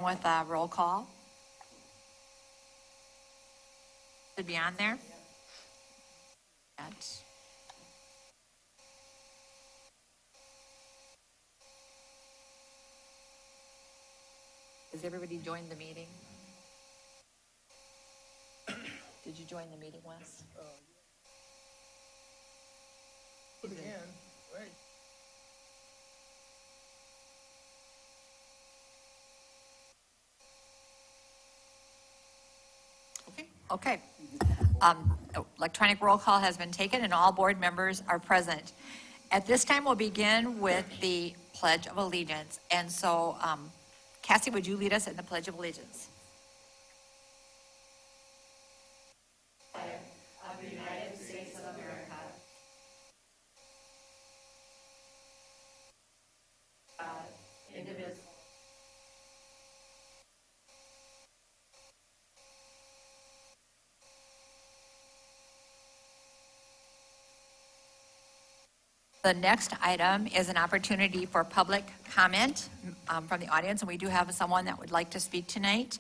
with a roll call. Should be on there. Yes. Has everybody joined the meeting? Did you join the meeting, Wes? Put it in, right? Okay. Electronic roll call has been taken and all board members are present. At this time, we'll begin with the Pledge of Allegiance. And so, Cassie, would you lead us in the Pledge of Allegiance? The next item is an opportunity for public comment from the audience, and we do have someone that would like to speak tonight.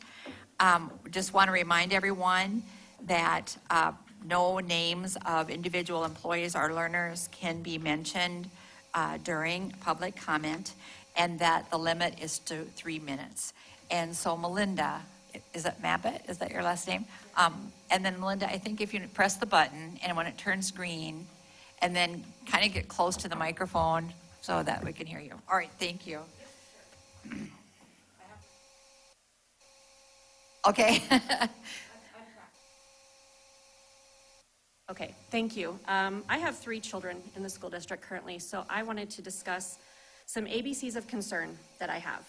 Just want to remind everyone that no names of individual employees or learners can be mentioned during public comment, and that the limit is to 3 minutes. And so Melinda, is it Mabbitt? Is that your last name? And then Melinda, I think if you press the button and when it turns green, and then kind of get close to the microphone so that we can hear you. All right, thank you. Okay. Okay, thank you. I have 3 children in the school district currently, so I wanted to discuss some ABCs of concern that I have.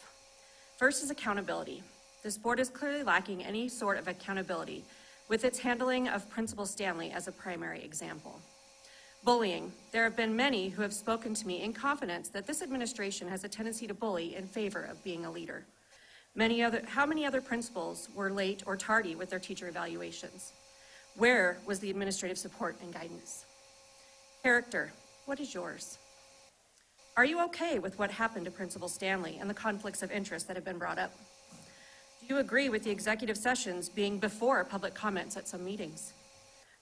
First is accountability. This board is clearly lacking any sort of accountability with its handling of Principal Stanley as a primary example. Bullying. There have been many who have spoken to me in confidence that this administration has a tendency to bully in favor of being a leader. How many other principals were late or tardy with their teacher evaluations? Where was the administrative support and guidance? Character. What is yours? Are you okay with what happened to Principal Stanley and the conflicts of interest that have been brought up? Do you agree with the executive sessions being before public comments at some meetings?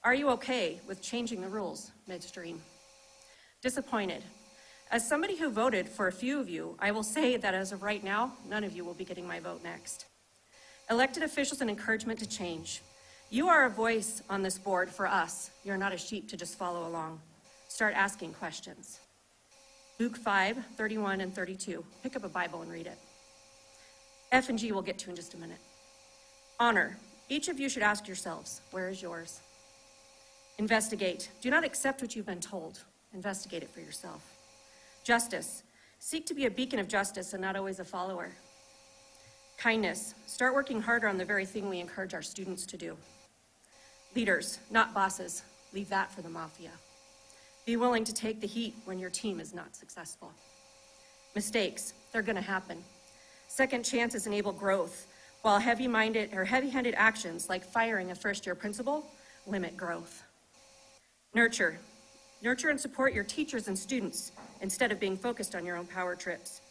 Are you okay with changing the rules midstream? Disappointed. As somebody who voted for a few of you, I will say that as of right now, none of you will be getting my vote next. Elected officials and encouragement to change. You are a voice on this board for us. You're not a sheep to just follow along. Start asking questions. Luke 5:31 and 32. Pick up a Bible and read it. F and G we'll get to in just a minute. Honor. Each of you should ask yourselves, where is yours? Investigate. Do not accept what you've been told. Investigate it for yourself. Justice. Seek to be a beacon of justice and not always a follower. Kindness. Start working harder on the very thing we encourage our students to do. Leaders, not bosses. Leave that for the mafia. Be willing to take the heat when your team is not successful. Mistakes. They're going to happen. Second chances enable growth, while heavy-handed actions like firing a first-year principal limit growth. Nurture. Nurture and support your teachers and students instead of being focused on your own power trips.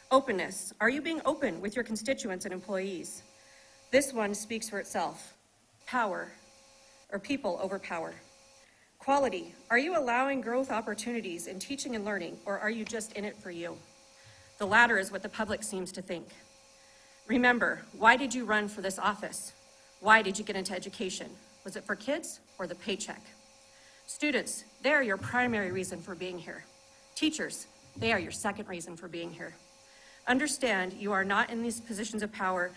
Openness. Are you being open with your constituents and employees? This one speaks for itself. Power, or people over power. Quality. Are you allowing growth opportunities in teaching and learning, or are you just in it for you? The latter is what the public seems to think. Remember, why did you run for this office? Why did you get into education? Was it for kids or the paycheck? Students, they are your primary reason for being here. Teachers, they are your second reason for being here. Understand you are not in these positions of power.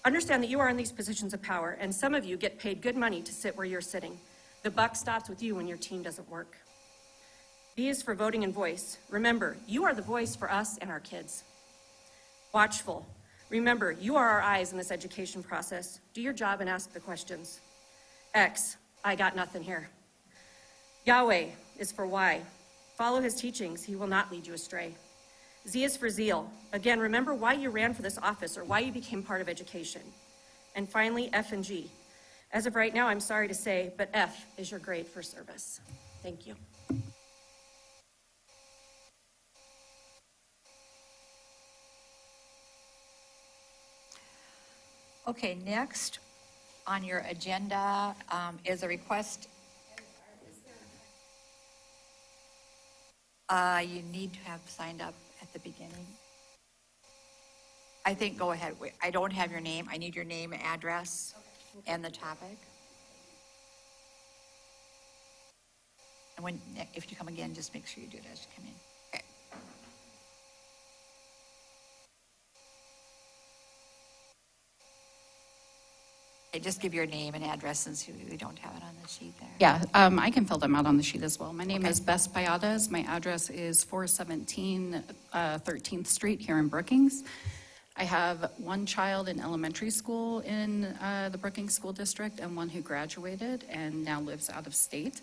Understand that you are in these positions of power, and some of you get paid good money to sit where you're sitting. The buck stops with you when your team doesn't work. V is for voting and voice. Remember, you are the voice for us and our kids. Watchful. Remember, you are our eyes in this education process. Do your job and ask the questions. X, I got nothing here. Yahweh is for why. Follow his teachings. He will not lead you astray. Z is for zeal. Again, remember why you ran for this office or why you became part of education. And finally, F and G. As of right now, I'm sorry to say, but F is your grade for service. Thank you. Okay, next on your agenda is a request. You need to have signed up at the beginning. I think, go ahead. Wait, I don't have your name. I need your name, address, and the topic. And when, if you come again, just make sure you do it as you come in. Okay. Okay, just give your name and address since we don't have it on the sheet there. Yeah, I can fill them out on the sheet as well. My name Okay. is Bess Payadas. My address is 417 13th Street here in Brookings. I have one child in elementary school in the Brookings School District and one who graduated and now lives out of state.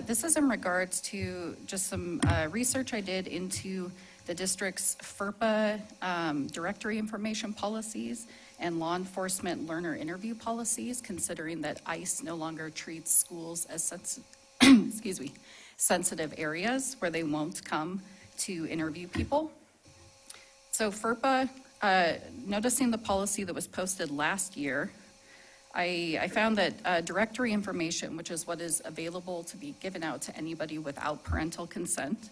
This is in regards to just some research I did into the district's FERPA directory information policies and law enforcement learner interview policies, considering that ICE no longer treats schools as sensitive areas where they won't come to interview people. So FERPA, noticing the policy that was posted last year, I found that directory information, which is what is available to be given out to anybody without parental consent,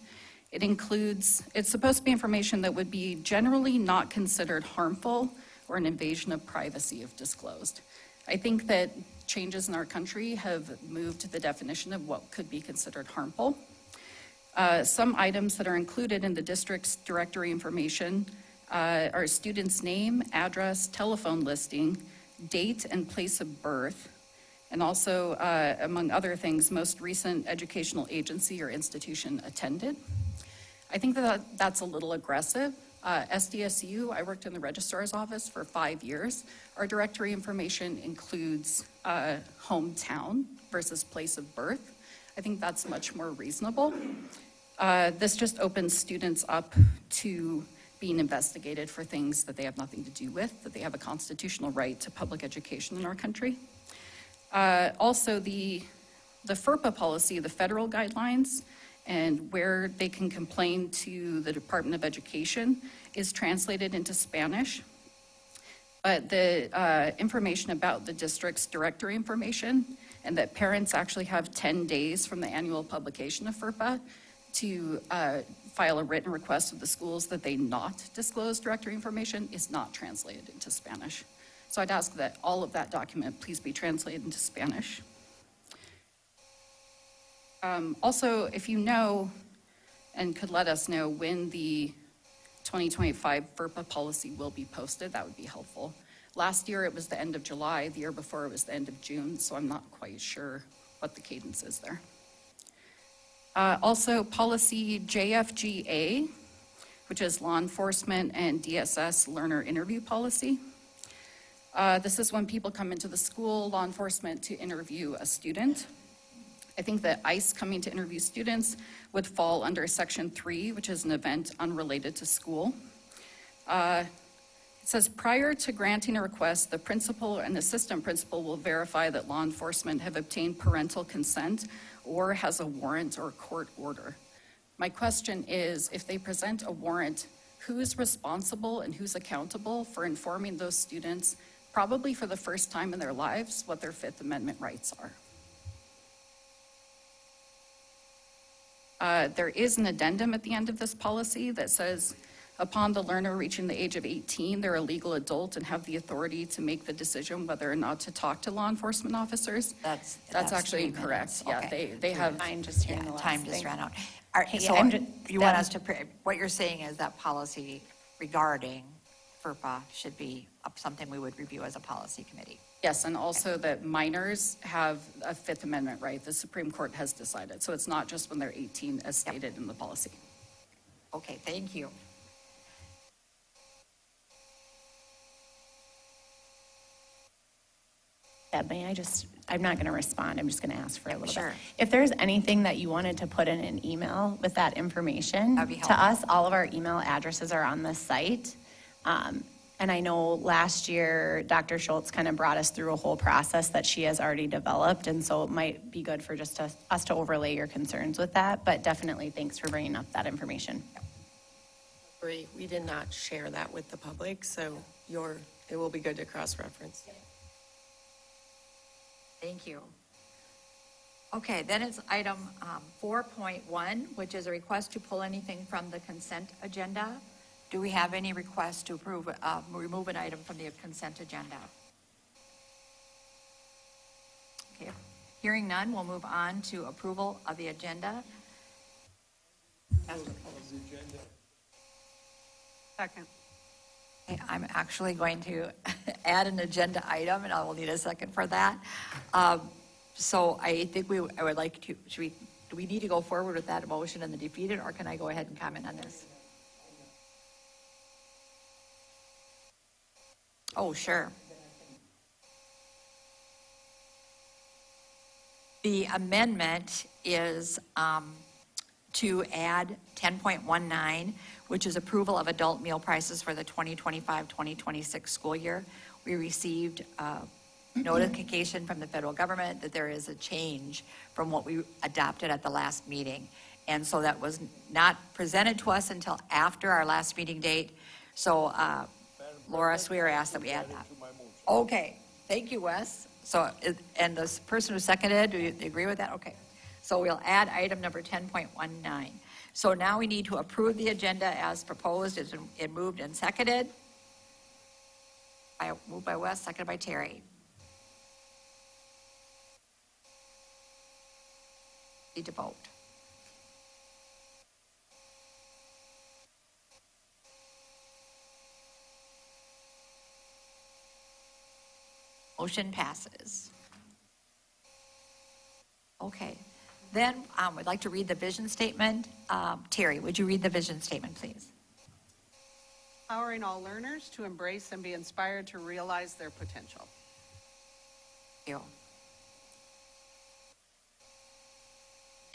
it's supposed to be information that would be generally not considered harmful or an invasion of privacy if disclosed. I think that changes in our country have moved the definition of what could be considered harmful. Some items that are included in the district's directory information are student's name, address, telephone listing, date and place of birth, and also, among other things, most recent educational agency or institution attended. I think that that's a little aggressive. SDSU, I worked in the registrar's office for 5 years. Our directory information includes hometown versus place of birth. I think that's much more reasonable. This just opens students up to being investigated for things that they have nothing to do with, that they have a constitutional right to public education in our country. Also, the FERPA policy, the federal guidelines, and where they can complain to the Department of Education is translated into Spanish. But the information about the district's directory information, and that parents actually have 10 days from the annual publication of FERPA to file a written request with the schools that they not disclose directory information, is not translated into Spanish. So I'd ask that all of that document please be translated into Spanish. Also, if you know and could let us know when the 2025 FERPA policy will be posted, that would be helpful. Last year it was the end of July, the year before it was the end of June, so I'm not quite sure what the cadence is there. Also, policy JFGA, which is law enforcement and DSS learner interview policy. This is when people come into the school, law enforcement, to interview a student. I think that ICE coming to interview students would fall under Section 3, which is an event unrelated to school. It says, prior to granting a request, the principal and assistant principal will verify that law enforcement have obtained parental consent or has a warrant or court order. My question is, if they present a warrant, who's responsible and who's accountable for informing those students, probably for the first time in their lives, what their Fifth Amendment rights are? There is an addendum at the end of this policy that says, upon the learner reaching the age of 18, they're a legal adult and have the authority to make the decision whether or not to talk to law enforcement officers. That's actually 3 incorrect. minutes. Yeah, Okay. they have. Mine just Yeah, hearing the last time just thing. ran out. Hey, So I'm ju- you want that- us to, what you're saying is that policy regarding FERPA should be something we would review as a policy committee. Yes, and also that minors have a Fifth Amendment right. The Supreme Court has decided. So it's not just when they're 18 as stated in the policy. Okay, thank you. Deb, I'm not going to respond, I'm just going to ask for a little Sure. bit. If there's anything that you wanted to put in an email with that information, That'd be to helpful. us, all of our email addresses are on the site. And I know last year, Dr. Schultz kind of brought us through a whole process that she has already developed, and so it might be good for just us to overlay your concerns with that, but definitely thanks for bringing up that information. We did not share that with the public, so your it will be good to cross-reference. Thank you. Okay, then it's item 4.1, which is a request to pull anything from the consent agenda. Do we have any requests to approve, remove an item from the consent agenda? Okay, hearing none, we'll move on to approval of the agenda. Second. Okay, I'm actually going to add an agenda item, and I will need a second for that. So I think I would like to, do we need to go forward with that motion and the defeated, or can I go ahead and comment on this? Oh, sure. The amendment is to add 10.19, which is approval of adult meal prices for the 2025-2026 school year. We received notification from the federal government that there is a change from what we adopted at the last meeting. And so that was not presented to us until after our last meeting date. So Laura Swear asked that we add that. Okay, thank you, Wes. So, and the person who seconded, do you agree with that? Okay. So we'll add item number 10.19. So now we need to approve the agenda as proposed. It moved and seconded. Moved by Wes, seconded by Terry. Need to vote. Motion passes. Okay, then we'd like to read the vision statement. Terry, would you read the vision statement, please? Empowering all learners to embrace and be inspired to realize their potential. Thank you.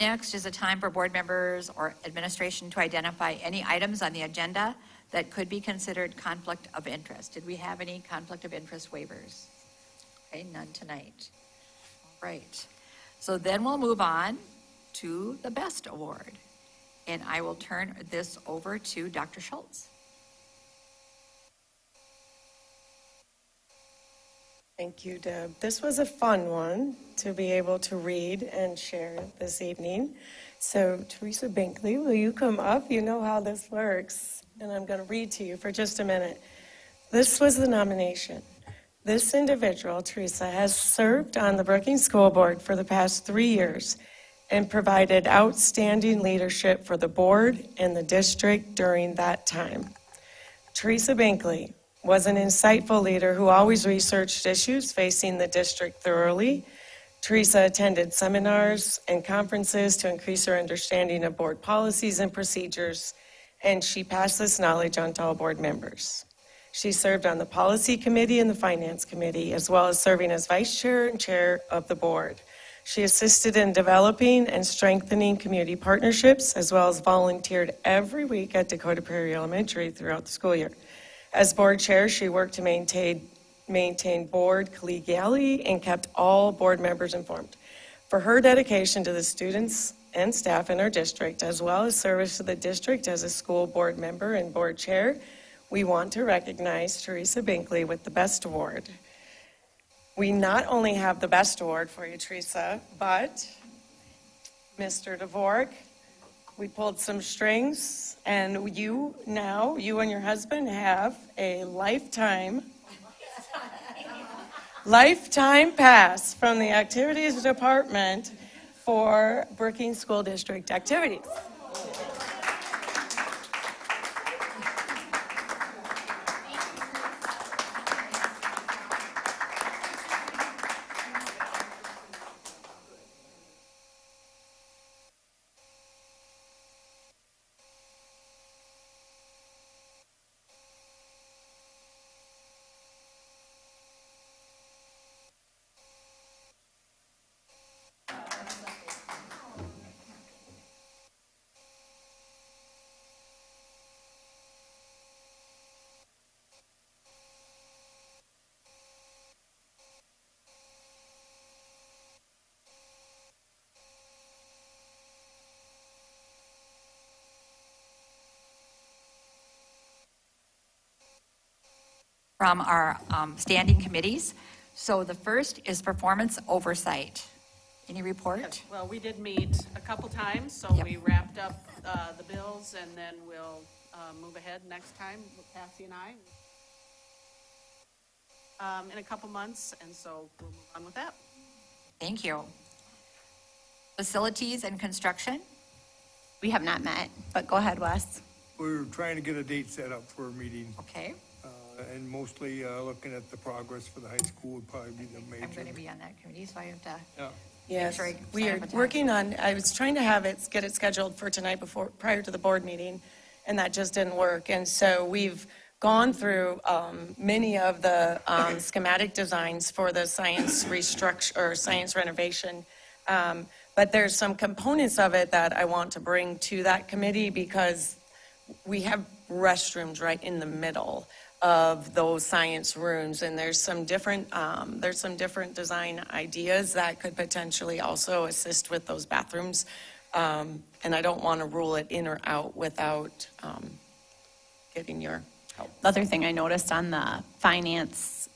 Next is a time for board members or administration to identify any items on the agenda that could be considered conflict of interest. Did we have any conflict of interest waivers? Okay, none tonight. All right. So then we'll move on to the best award. And I will turn this over to Dr. Schultz. Thank you, Deb. This was a fun one to be able to read and share this evening. So Teresa Binkley, will you come up? You know how this works. And I'm going to read to you for just a minute. This was the nomination. This individual, Teresa, has served on the Brookings School Board for the past 3 years and provided outstanding leadership for the board and the district during that time. Teresa Binkley was an insightful leader who always researched issues facing the district thoroughly. Teresa attended seminars and conferences to increase her understanding of board policies and procedures, and she passed this knowledge on to all board members. She served on the policy committee and the finance committee, as well as serving as vice chair and chair of the board. She assisted in developing and strengthening community partnerships, as well as volunteered every week at Dakota Prairie Elementary throughout the school year. As board chair, she worked to maintain board collegiality and kept all board members informed. For her dedication to the students and staff in our district, as well as service to the district as a school board member and board chair, we want to recognize Teresa Binkley with the Best Award. We not only have the Best Award for you, Teresa, but Mr. Dvorak, we pulled some strings, and you and your husband have a lifetime pass from the activities department for Brookings School District activities. from our standing committees. So the first is performance oversight. Any report? Well, we did meet a couple times, so Yep. we wrapped up the bills, and then we'll move ahead next time with Cassie and I in a couple months, and so we'll move on with that. Thank you. Facilities and construction? We have not met, but go ahead, Wes. We're trying to get a date set up for a meeting, Okay, and mostly looking at the progress for the high school would probably be the major. I'm going to be on that committee, so I have to. Yeah. Yes, sure I we sign are up a time. working on, I was trying to get it scheduled for tonight prior to the board meeting, and that just didn't work. And so we've gone through many of the schematic designs for the science restructure, or science renovation. But there's some components of it that I want to bring to that committee because we have restrooms right in the middle of those science rooms, and there's some different design ideas that could potentially also assist with those bathrooms. And I don't want to rule it in or out without getting your help. The other thing I noticed on the finance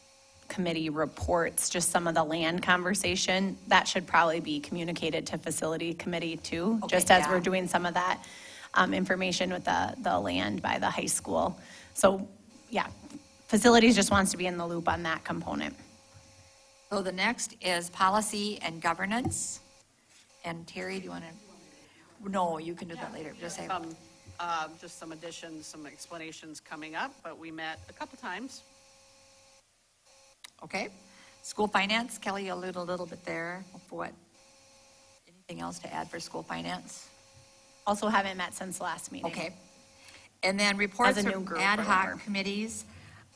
committee reports, just some of the land conversation, that should probably be communicated to facility committee too, Okay, just as yeah. we're doing some of that information with the land by the high school. So, yeah, facilities just wants to be in the loop on that component. So the next is policy and governance. And Terry, do you want to? No, you can do that later. Just say, Just some additions, some explanations coming up, but we met a couple times. okay. School finance, Kelly, you alluded a little bit there. For what? Anything else to add for school finance? Also haven't met since last meeting. Okay. And then reports As a new from group ad or hoc whatever. committees.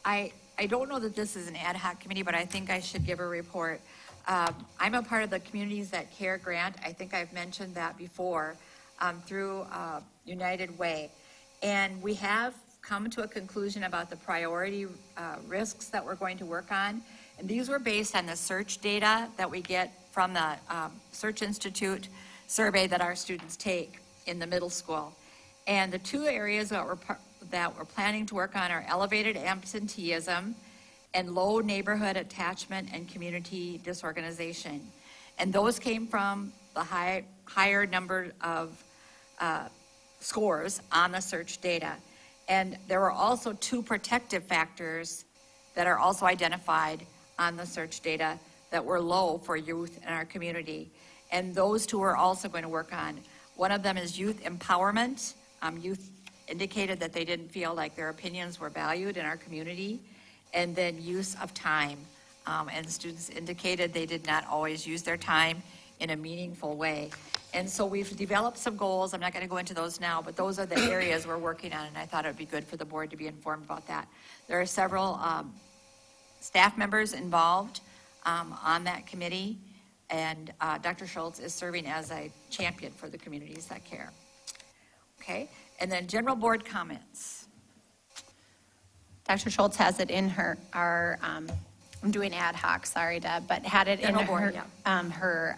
I don't know that this is an ad hoc committee, but I think I should give a report. I'm a part of the Communities That Care grant. I think I've mentioned that before, through United Way. And we have come to a conclusion about the priority risks that we're going to work on. And these were based on the search data that we get from the Search Institute survey that our students take in the middle school. And the two areas that we're planning to work on are elevated absenteeism and low neighborhood attachment and community disorganization. And those came from the higher number of scores on the search data. And there were also two protective factors that are also identified on the search data that were low for youth in our community. And those two we're also going to work on. One of them is youth empowerment. Youth indicated that they didn't feel like their opinions were valued in our community. And then use of time. And students indicated they did not always use their time in a meaningful way. And so we've developed some goals. I'm not going to go into those now, but those are the areas we're working on, and I thought it would be good for the board to be informed about that. There are several staff members involved on that committee, and Dr. Schultz is serving as a champion for the Communities That Care. Okay, and then general board comments. Dr. Schultz has it in I'm doing ad hoc, sorry, Deb, but had it in General board, her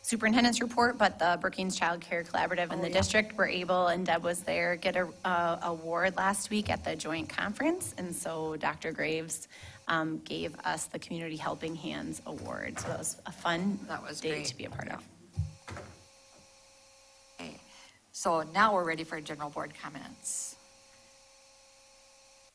superintendent's report, but the Brookings Child Care Collaborative in the district were able, and Deb was there, get a award last week at the joint conference. And so Dr. Graves gave us the Community Helping Hands Award. So that was a fun day great. to be a part of. Okay, so now we're ready for general board comments.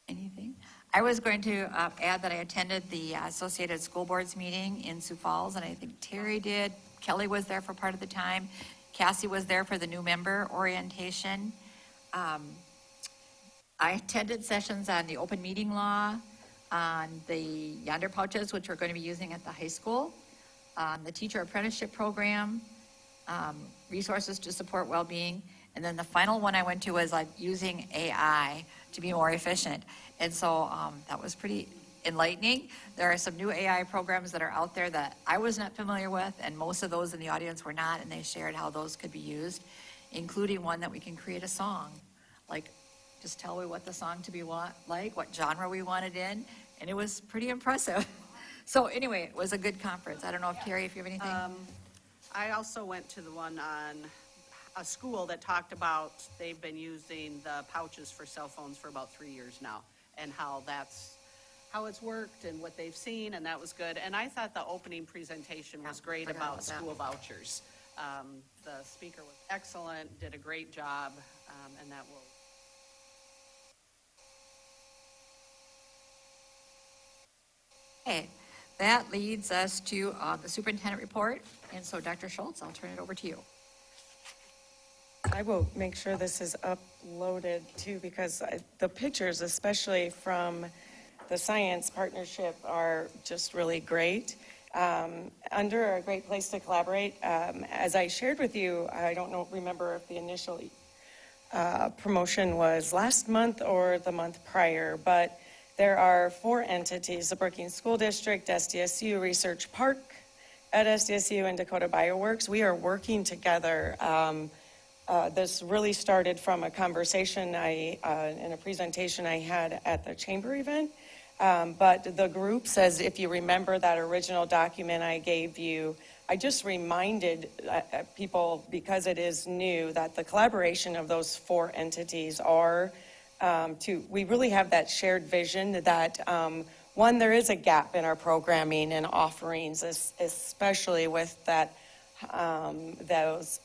Anything? I was going to add that I attended the Associated School Boards meeting in Sioux Falls, and I think Terry did. Kelly was there for part of the time. Cassie was there for the new member orientation. I attended sessions on the open meeting law, on the Yonder pouches, which we're going to be using at the high school, the teacher apprenticeship program, resources to support well-being. And then the final one I went to was like using AI to be more efficient. And so that was pretty enlightening. There are some new AI programs that are out there that I was not familiar with, and most of those in the audience were not, and they shared how those could be used, including one that we can create a song. Like, just tell me what the song to be like, what genre we want it in, and it was pretty impressive. So anyway, it was a good conference. I don't know if Terry, if you have anything? I also went to the one on a school that talked about they've been using the pouches for cell phones for about 3 years now. and how it's worked and what they've seen, and that was good. And I thought the opening presentation was great forgot about about that. school vouchers. The speaker was excellent, did a great job, and that will. Okay, that leads us to the superintendent report. And so, Dr. Schultz, I'll turn it over to you. I will make sure this is uploaded too, because the pictures, especially from the science partnership, are just really great. Under a great place to collaborate, as I shared with you, I don't remember if the initial promotion was last month or the month prior, but there are 4 entities: the Brookings School District, SDSU, Research Park at SDSU, and Dakota Bioworks. We are working together. This really started from a conversation in a presentation I had at the chamber event. But the group says, if you remember that original document I gave you, I just reminded people, because it is new, that the collaboration of those 4 entities are we really have that shared vision that, one, there is a gap in our programming and offerings, especially with those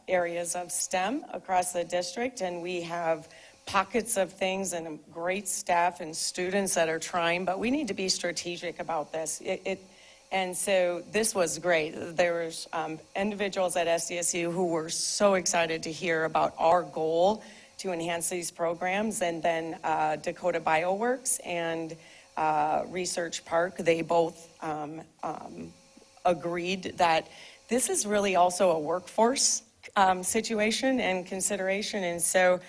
areas of STEM across the district, and we have pockets of things and great staff and students that are trying, but we need to be strategic about this. And so this was great. There was individuals at SDSU who were so excited to hear about our goal to enhance these programs, and then Dakota Bioworks and Research Park, they both agreed that this is really also a workforce situation and consideration. And so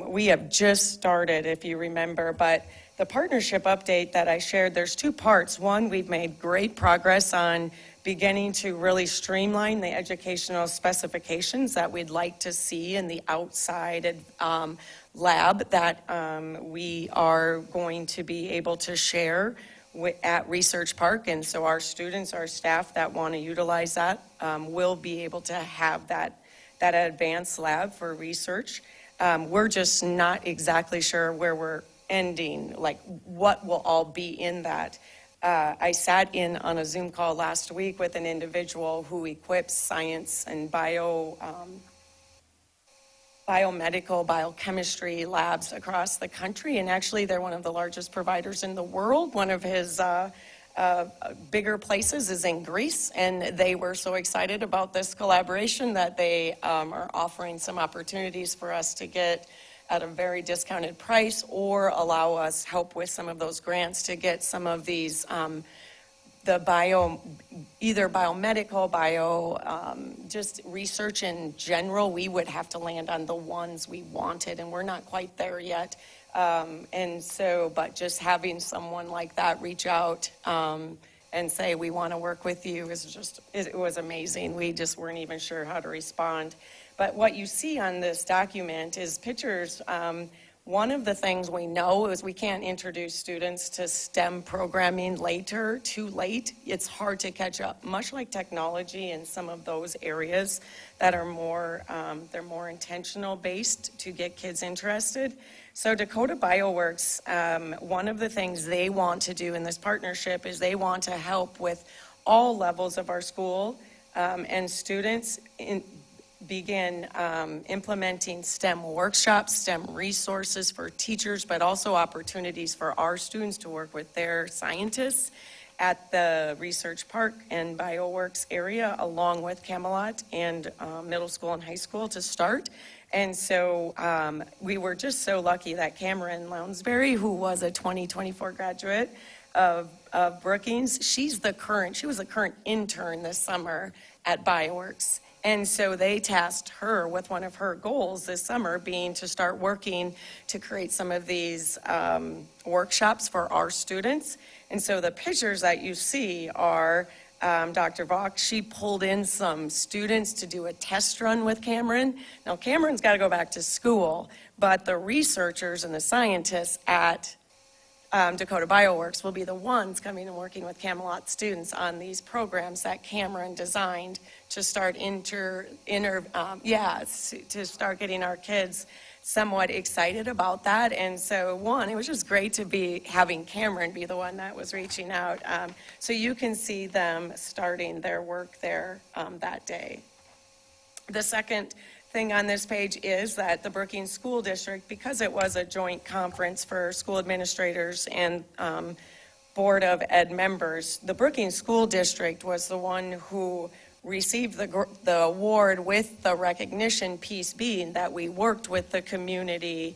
we have just started, if you remember, but the partnership update that I shared, there's 2 parts. One, we've made great progress on beginning to really streamline the educational specifications that we'd like to see in the outside lab that we are going to be able to share at Research Park. And so our students, our staff that want to utilize that will be able to have that advanced lab for research. We're just not exactly sure where we're ending, like what will all be in that. I sat in on a Zoom call last week with an individual who equips science and biomedical, biochemistry labs across the country, and actually they're one of the largest providers in the world. One of his bigger places is in Greece, and they were so excited about this collaboration that they are offering some opportunities for us to get at a very discounted price, or allow us help with some of those grants to get some of these either biomedical, just research in general. We would have to land on the ones we wanted, and we're not quite there yet. And so, but just having someone like that reach out and say, we want to work with you, it was amazing. We just weren't even sure how to respond. But what you see on this document is pictures. One of the things we know is we can't introduce students to STEM programming too late. It's hard to catch up, much like technology in some of those areas that are they're more intentional based to get kids interested. So Dakota Bioworks, one of the things they want to do in this partnership is they want to help with all levels of our school and students begin implementing STEM workshops, STEM resources for teachers, but also opportunities for our students to work with their scientists at the Research Park and Bioworks area, along with Camelot and middle school and high school to start. And so we were just so lucky that Cameron Lounsbury, who was a 2024 graduate of Brookings, she was the current intern this summer at Bioworks. And so they tasked her with one of her goals this summer being to start working to create some of these workshops for our students. And so the pictures that you see are Dr. Vaughn. She pulled in some students to do a test run with Cameron. Now Cameron's got to go back to school, but the researchers and the scientists at Dakota Bioworks will be the ones coming and working with Camelot students on these programs that Cameron designed to start to start getting our kids somewhat excited about that. And so, it was just great to be having Cameron be the one that was reaching out. So you can see them starting their work there that day. The second thing on this page is that the Brookings School District, because it was a joint conference for school administrators and Board of Ed members, the Brookings School District was the one who received the award, with the recognition piece being that we worked with the community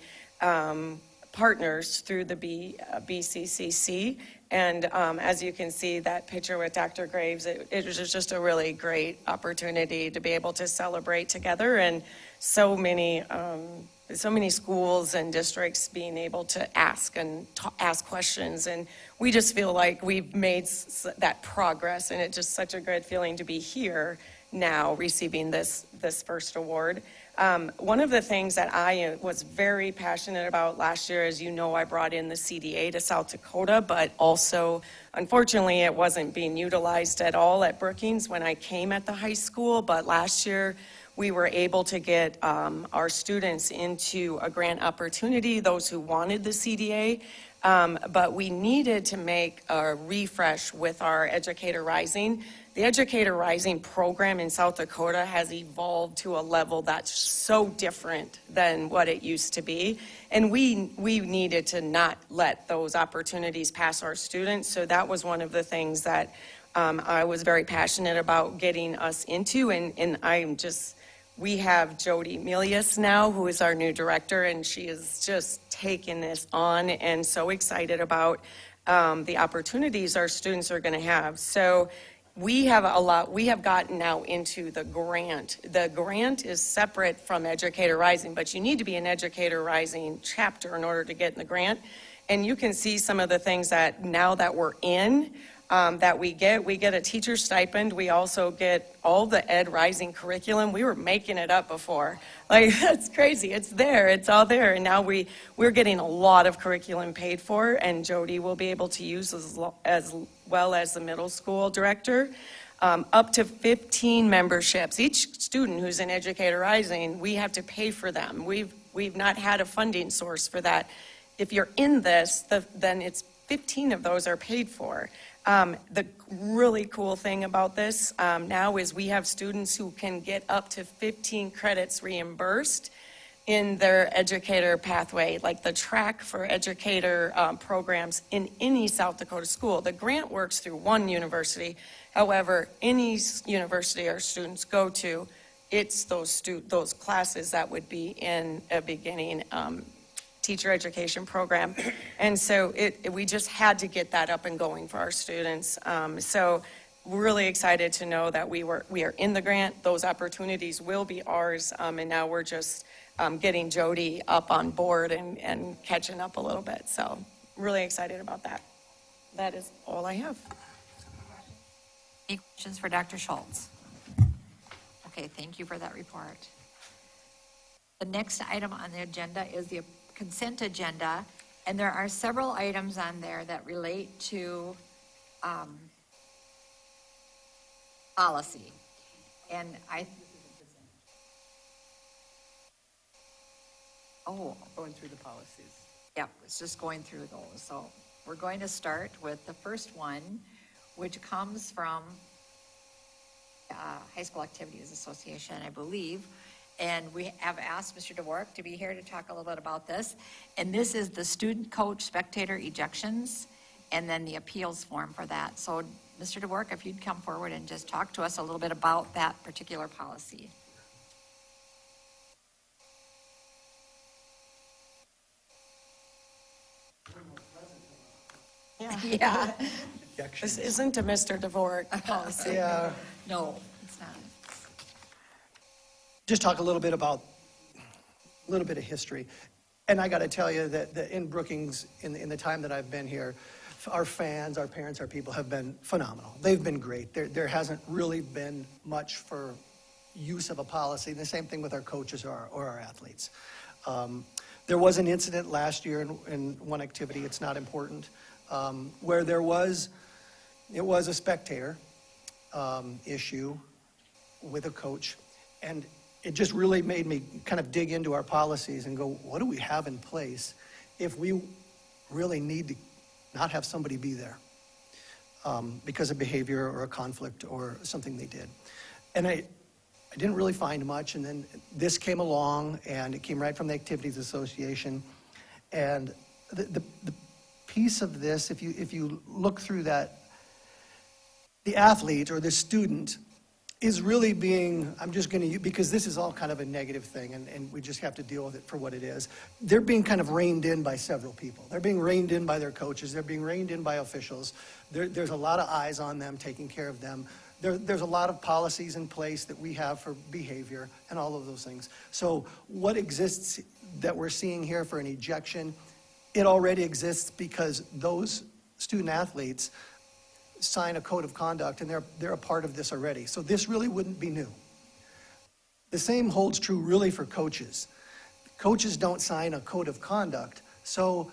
partners through the BCCC. And as you can see, that picture with Dr. Graves, it was just a really great opportunity to be able to celebrate together, and so many schools and districts being able to ask questions. And we just feel like we've made that progress, and it's just such a good feeling to be here now receiving this first award. One of the things that I was very passionate about last year, as you know, I brought in the CDA to South Dakota, but also, unfortunately, it wasn't being utilized at all at Brookings when I came at the high school. But last year, we were able to get our students into a grant opportunity, those who wanted the CDA. But we needed to make a refresh with our Educator Rising. The Educator Rising program in South Dakota has evolved to a level that's so different than what it used to be. And we needed to not let those opportunities pass our students. So that was one of the things that I was very passionate about getting us into. And we have Jody Milius now, who is our new director, and she is just taking this on, and so excited about the opportunities our students are going to have. So we have gotten now into the grant. The grant is separate from Educator Rising, but you need to be an Educator Rising chapter in order to get in the grant. And you can see some of the things that now that we're in, that we get a teacher stipend. We also get all the Ed Rising curriculum. We were making it up before. Like, that's crazy. It's there. It's all there. And now we're getting a lot of curriculum paid for, and Jody will be able to use as well as the middle school director. Up to 15 memberships. Each student who's in Educator Rising, we have to pay for them. We've not had a funding source for that. If you're in this, then it's 15 of those are paid for. The really cool thing about this now is we have students who can get up to 15 credits reimbursed in their educator pathway, like the track for educator programs in any South Dakota school. The grant works through one university. However, any university our students go to, it's those classes that would be in a beginning teacher education program. And so we just had to get that up and going for our students. So we're really excited to know that we are in the grant. Those opportunities will be ours. And now we're just getting Jody up on board and catching up a little bit. So really excited about that. That is all I have. Any questions for Dr. Schultz? Okay, thank you for that report. The next item on the agenda is the consent agenda, and there are several items on there that relate to policy. And Going through the policies. yeah, it's just going through those. So we're going to start with the first one, which comes from High School Activities Association, I believe. And we have asked Mr. DeWark to be here to talk a little bit about this. And this is the student coach spectator ejections and then the appeals form for that. So Mr. DeWark, if you'd come forward and just talk to us a little bit about that particular policy. Yeah. This isn't a Mr. Dvorak policy. Yeah, No, it's not. just talk a little bit about, a little bit of history. And I got to tell you that in Brookings, in the time that I've been here, our fans, our parents, our people have been phenomenal. They've been great. There hasn't really been much for use of a policy. The same thing with our coaches or our athletes. There was an incident last year in one activity, it's not important, where it was a spectator issue with a coach, and it just really made me kind of dig into our policies and go, what do we have in place if we really need to not have somebody be there because of behavior or a conflict or something they did? And I didn't really find much, and then this came along, and it came right from the Activities Association. And the piece of this, if you look through that, the athlete or the student is really being, I'm just going to, because this is all kind of a negative thing, and we just have to deal with it for what it is. They're being kind of reined in by several people. They're being reined in by their coaches. They're being reined in by officials. There's a lot of eyes on them, taking care of them. There's a lot of policies in place that we have for behavior and all of those things. So what exists that we're seeing here for an ejection, it already exists because those student athletes sign a code of conduct, and they're a part of this already. So this really wouldn't be new. The same holds true really for coaches. Coaches don't sign a code of conduct, so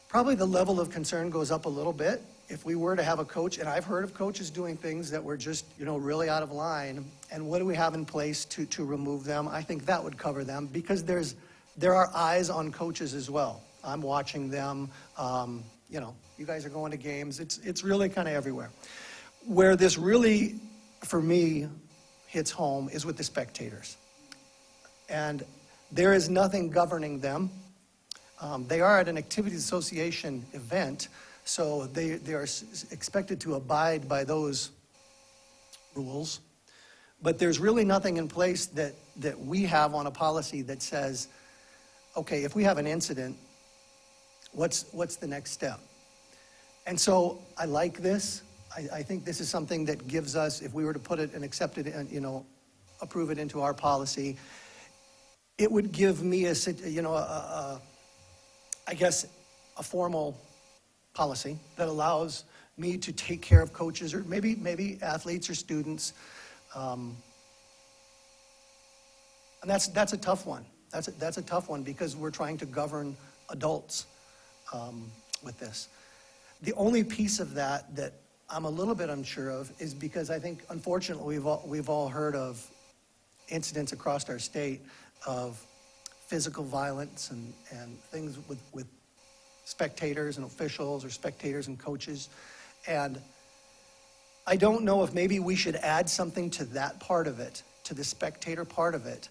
probably the level of concern goes up a little bit if we were to have a coach, and I've heard of coaches doing things that were just, really out of line, and what do we have in place to remove them? I think that would cover them, because there are eyes on coaches as well. I'm watching them, you guys are going to games. It's really kind of everywhere. Where this really, for me, hits home is with the spectators. And there is nothing governing them. They are at an Activities Association event, so they are expected to abide by those rules. But there's really nothing in place that we have on a policy that says, okay, if we have an incident, what's the next step? And so I like this. I think this is something that gives us, if we were to put it and accept it and, approve it into our policy, it would give me a formal policy that allows me to take care of coaches or maybe athletes or students. And that's a tough one. That's a tough one because we're trying to govern adults with this. The only piece of that I'm a little bit unsure of is because I think, unfortunately, we've all heard of incidents across our state of physical violence and things with spectators and officials or spectators and coaches. And I don't know if maybe we should add something to that part of it, to the spectator part of it,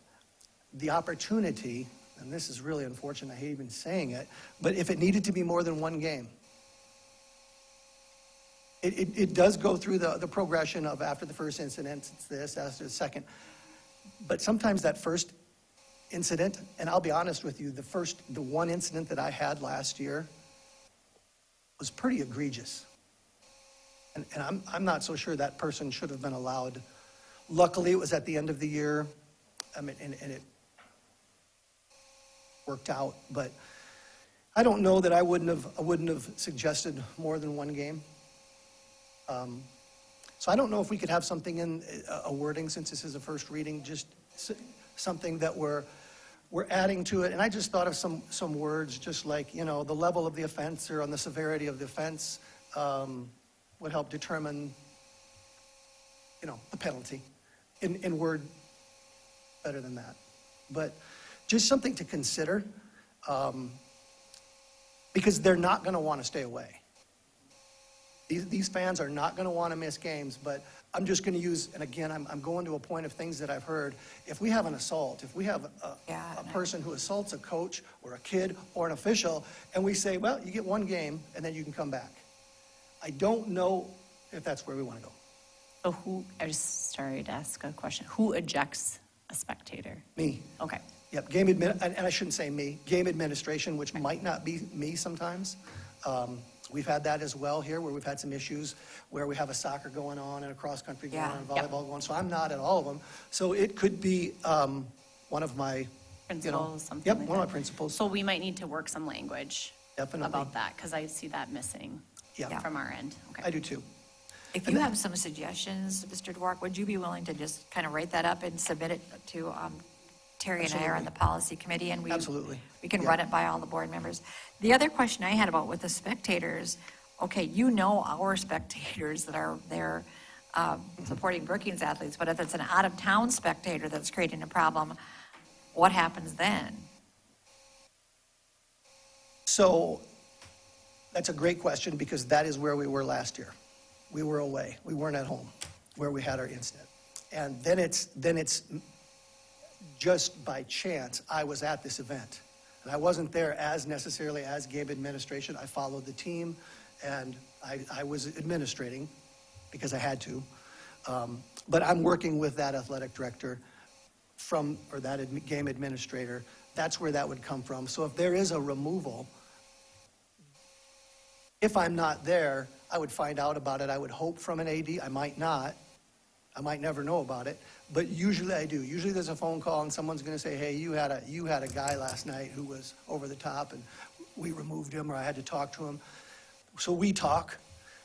the opportunity, and this is really unfortunate, I hate even saying it, but if it needed to be more than one game, it does go through the progression of after the first incident, it's this, after the second. But sometimes that first incident, and I'll be honest with you, the one incident that I had last year was pretty egregious. And I'm not so sure that person should have been allowed. Luckily, it was at the end of the year, and it worked out. But I don't know that I wouldn't have suggested more than one game. So I don't know if we could have something in a wording, since this is a first reading, just something that we're adding to it. And I just thought of some words, just like, the level of the offense or on the severity of the offense would help determine, the penalty in word better than that. But just something to consider, because they're not going to want to stay away. These fans are not going to want to miss games, but I'm just going to use, and again, I'm going to a point of things that I've heard. If we have an assault, if we have a person who assaults a coach or a kid or an official, and we say, well, you get one game and then you can come back. I don't know if that's where we want to go. So I'm just sorry to ask a question. Who ejects a spectator? Me. Okay. Yep, and I shouldn't say me, game administration, which might not be me sometimes. We've had that as well here, where we've had some issues where we have a soccer going on and a cross-country going on and volleyball going on. So I'm not at all of them. So it could be one of my Principals, something Yep, like one of that. my principals. So we might need to work some language Definitely. about that, because I see that missing Yeah. from our end. Okay. I do too. If you have some suggestions, Mr. Dwork, would you be willing to just kind of write that up and submit it to Terry and I are on the policy committee, and Absolutely. we can Yeah. run it by all the board members. The other question I had about with the spectators, okay, our spectators that are there, supporting Brookings athletes, but if it's an out-of-town spectator that's creating a problem, what happens then? So that's a great question because that is where we were last year. We were away. We weren't at home where we had our incident. And then it's just by chance I was at this event. And I wasn't there as necessarily as game administration. I followed the team and I was administrating because I had to. But I'm working with that athletic director or that game administrator. That's where that would come from. So if there is a removal, if I'm not there, I would find out about it. I would hope from an AD. I might not. I might never know about it, but usually I do. Usually there's a phone call and someone's going to say, hey, you had a guy last night who was over the top and we removed him or I had to talk to him. So we talk.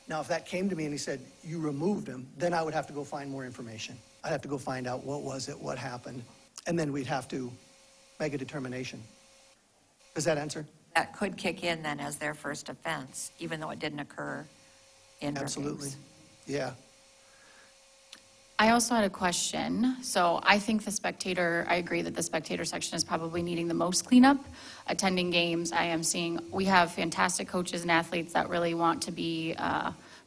Now, if that came to me and he said, you removed him, then I would have to go find more information. I'd have to go find out what was it, what happened, and then we'd have to make a determination. Does that answer? That could kick in then as their first offense, even though it didn't occur in Brookings. Absolutely. Yeah. I also had a question. So I think I agree that the spectator section is probably needing the most cleanup. Attending games, we have fantastic coaches and athletes that really want to be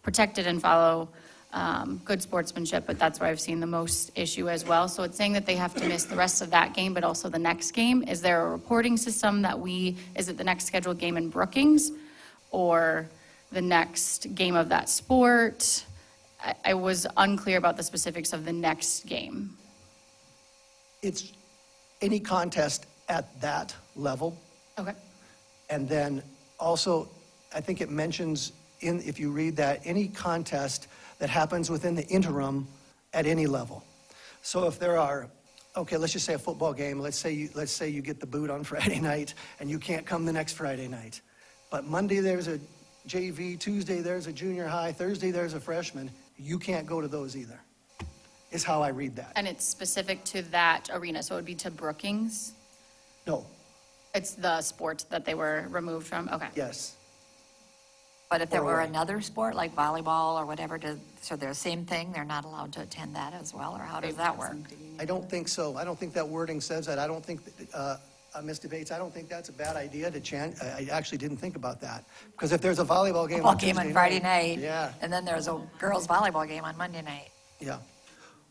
protected and follow good sportsmanship, but that's where I've seen the most issue as well. So it's saying that they have to miss the rest of that game, but also the next game. Is there a reporting system is it the next scheduled game in Brookings or the next game of that sport? I was unclear about the specifics of the next game. It's any contest at that level. Okay. And then also, I think it mentions if you read that, any contest that happens within the interim at any level. So if there are, okay, let's just say a football game, let's say you get the boot on Friday night and you can't come the next Friday night. But Monday there's a JV, Tuesday there's a junior high, Thursday there's a freshman, you can't go to those either, is how I read that. And it's specific to that arena, so it would be to Brookings? No, It's the sport that they were removed from? Okay. yes. But if there were Or- another sport like volleyball or whatever, so they're the same thing, they're not allowed to attend that as well, or how does that work? I don't think so. I don't think that wording says that. I don't think, Ms. Bates, I don't think that's a bad idea to chant. I actually didn't think about that. Because if there's a volleyball game Football on game on Tuesday Friday night. Yeah, And then there's a girls' volleyball game on Monday night. yeah.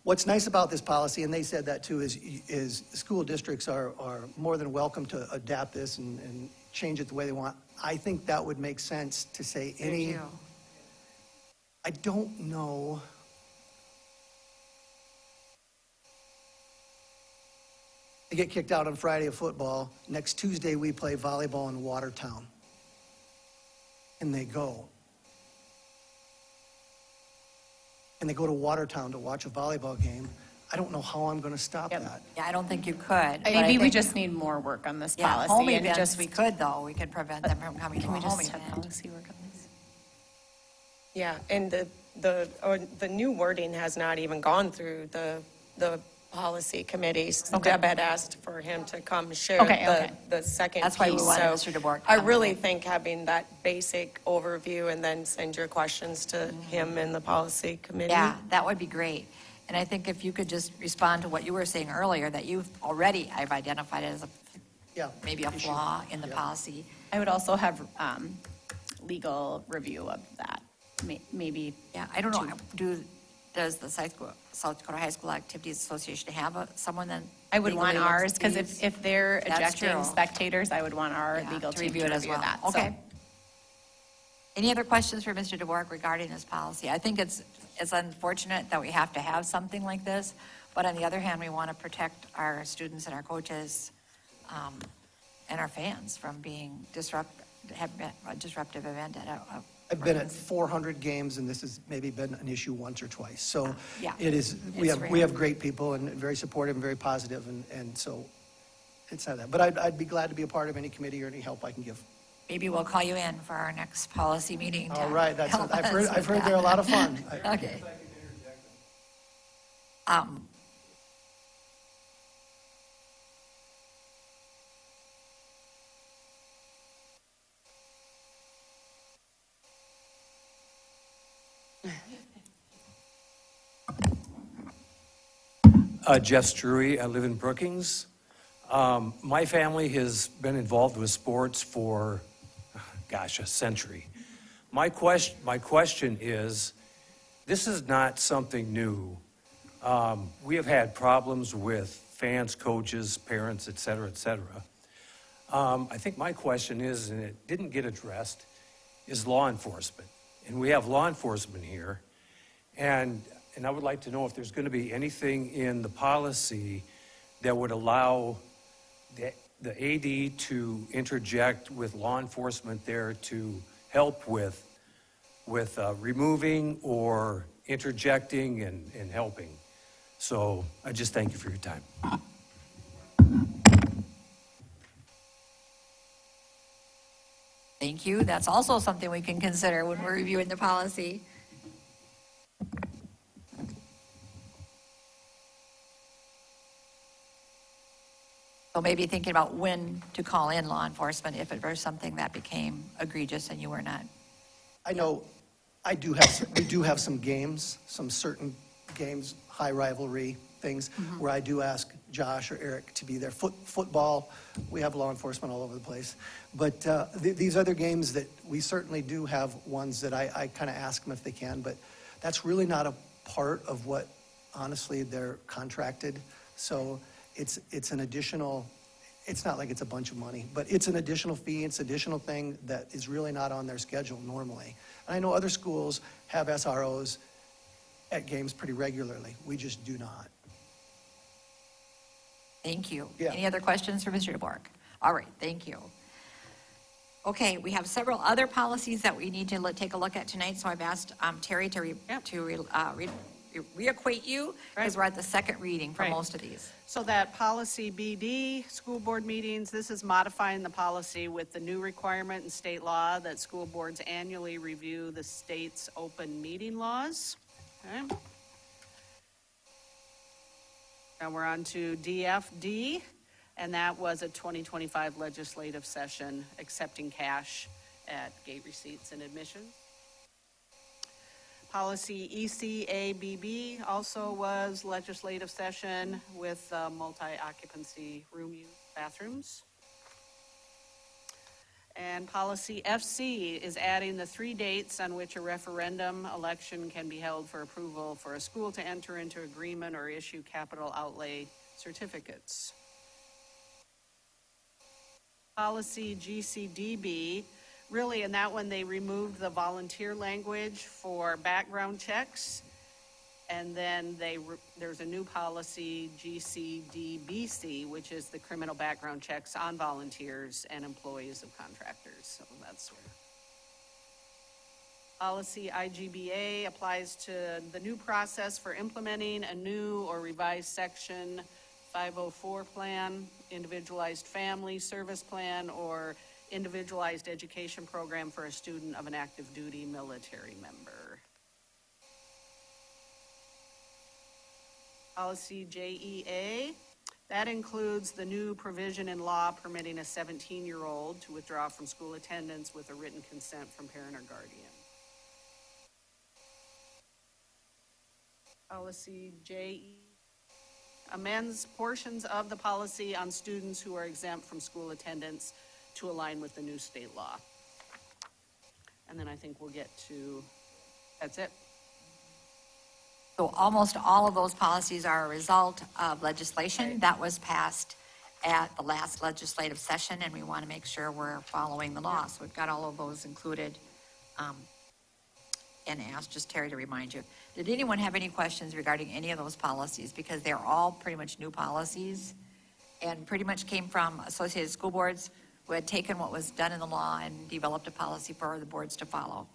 What's nice about this policy, and they said that too, is school districts are more than welcome to adapt this and change it the way they want. I think that would make sense to say any. Too. I don't know. They get kicked out on Friday of football. Next Tuesday, we play volleyball in Watertown. And they go. And they go to Watertown to watch a volleyball game. I don't know how I'm going to stop Yep. that. Yeah, I don't think you could. but I Maybe we think- just need more work on this Yeah, policy. home and events, just we could though, we could prevent them from coming to Can a we home just have event. policy work on this? Yeah, and the new wording has not even gone through the policy committees. Okay. Deb had asked for him to come share Okay. the second piece. That's why we wanted Mr. DeBoer to I come really today. think having that basic overview and then send your questions to him and the policy committee. Yeah, that would be great. And I think if you could just respond to what you were saying earlier, that I've identified it as Yeah. maybe a issue. flaw in the Yeah. policy. I would also have legal review of that, maybe. Yeah, I don't know, does the South Dakota High School Activities Association have someone that? I would want legally looks ours, at because these? if they're That's ejecting true. spectators, I would want our Yeah, legal to team review to it as review well. that. So- Okay. Any other questions for Mr. DeBoer regarding this policy? I think it's unfortunate that we have to have something like this, but on the other hand, we want to protect our students and our coaches and our fans from being a disruptive event at a. I've been at 400 games, and this has maybe been an issue once or twice. So Yeah. it is, we It's have rare. great people and very supportive and very positive, and so it's not that. But I'd be glad to be a part of any committee or any help I can give. Maybe we'll call you in for our next policy meeting. to All right, help I've us heard with they're a that. lot of fun. Okay. Jeff Struy. I live in Brookings. My family has been involved with sports for, gosh, a century. My question is, this is not something new. We have had problems with fans, coaches, parents, et cetera, et cetera. I think my question is, and it didn't get addressed, is law enforcement. And we have law enforcement here. And I would like to know if there's going to be anything in the policy that would allow the AD to interject with law enforcement there to help with removing or interjecting and helping. So I just thank you for your time. Thank you. That's also something we can consider when we're reviewing the policy. So maybe thinking about when to call in law enforcement if it were something that became egregious and you were not. I know we do have some games, some certain games, high rivalry things, where I do ask Josh or Eric to be there. Football, we have law enforcement all over the place. But these other games that we certainly do have ones that I kind of ask them if they can, but that's really not a part of what, honestly, they're contracted. So it's an additional, it's not like it's a bunch of money, but it's an additional fee, it's an additional thing that is really not on their schedule normally. And I know other schools have SROs at games pretty regularly. We just do not. Thank you. Yeah. Any other questions for Mr. DeBorg? All right, thank you. Okay, we have several other policies that we need to take a look at tonight, so I've asked Terry to reacquaint you, because Right. we're at the second reading for Right. most of these. So that policy BD, school board meetings, this is modifying the policy with the new requirement in state law that school boards annually review the state's open meeting laws. Okay. Now we're on to DFD, and that was a 2025 legislative session accepting cash at gate receipts and admissions. Policy ECABB also was legislative session with multi-occupancy room use bathrooms. And policy FC is adding the 3 dates on which a referendum election can be held for approval for a school to enter into agreement or issue capital outlay certificates. Policy GCDB, really in that one, they removed the volunteer language for background checks. And then there's a new policy, GCDBC, which is the criminal background checks on volunteers and employees of contractors. So that's where. Policy IGBA applies to the new process for implementing a new or revised section 504 plan, individualized family service plan, or individualized education program for a student of an active duty military member. Policy JEA, that includes the new provision in law permitting a 17-year-old to withdraw from school attendance with a written consent from parent or guardian. Policy JE amends portions of the policy on students who are exempt from school attendance to align with the new state law. And then I think we'll get to, that's it. So almost all of those policies are a result of legislation that was passed at the last legislative session, and we want to make sure we're following the law. So we've got all of those included. And asked just Terry to remind you. Did anyone have any questions regarding any of those policies? Because they're all pretty much new policies and pretty much came from Associated School Boards who had taken what was done in the law and developed a policy for the boards to follow.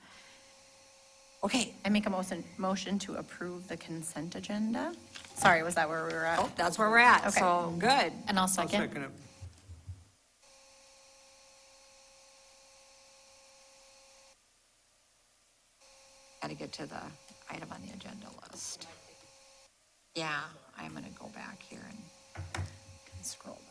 Okay, I make a motion to approve the consent agenda. Sorry, was that where we were at? oh, that's where we're at, Okay. so good. And I'll I'll second. second it. Got to get to the item on the agenda list. Yeah, I'm going to go back here and scroll down.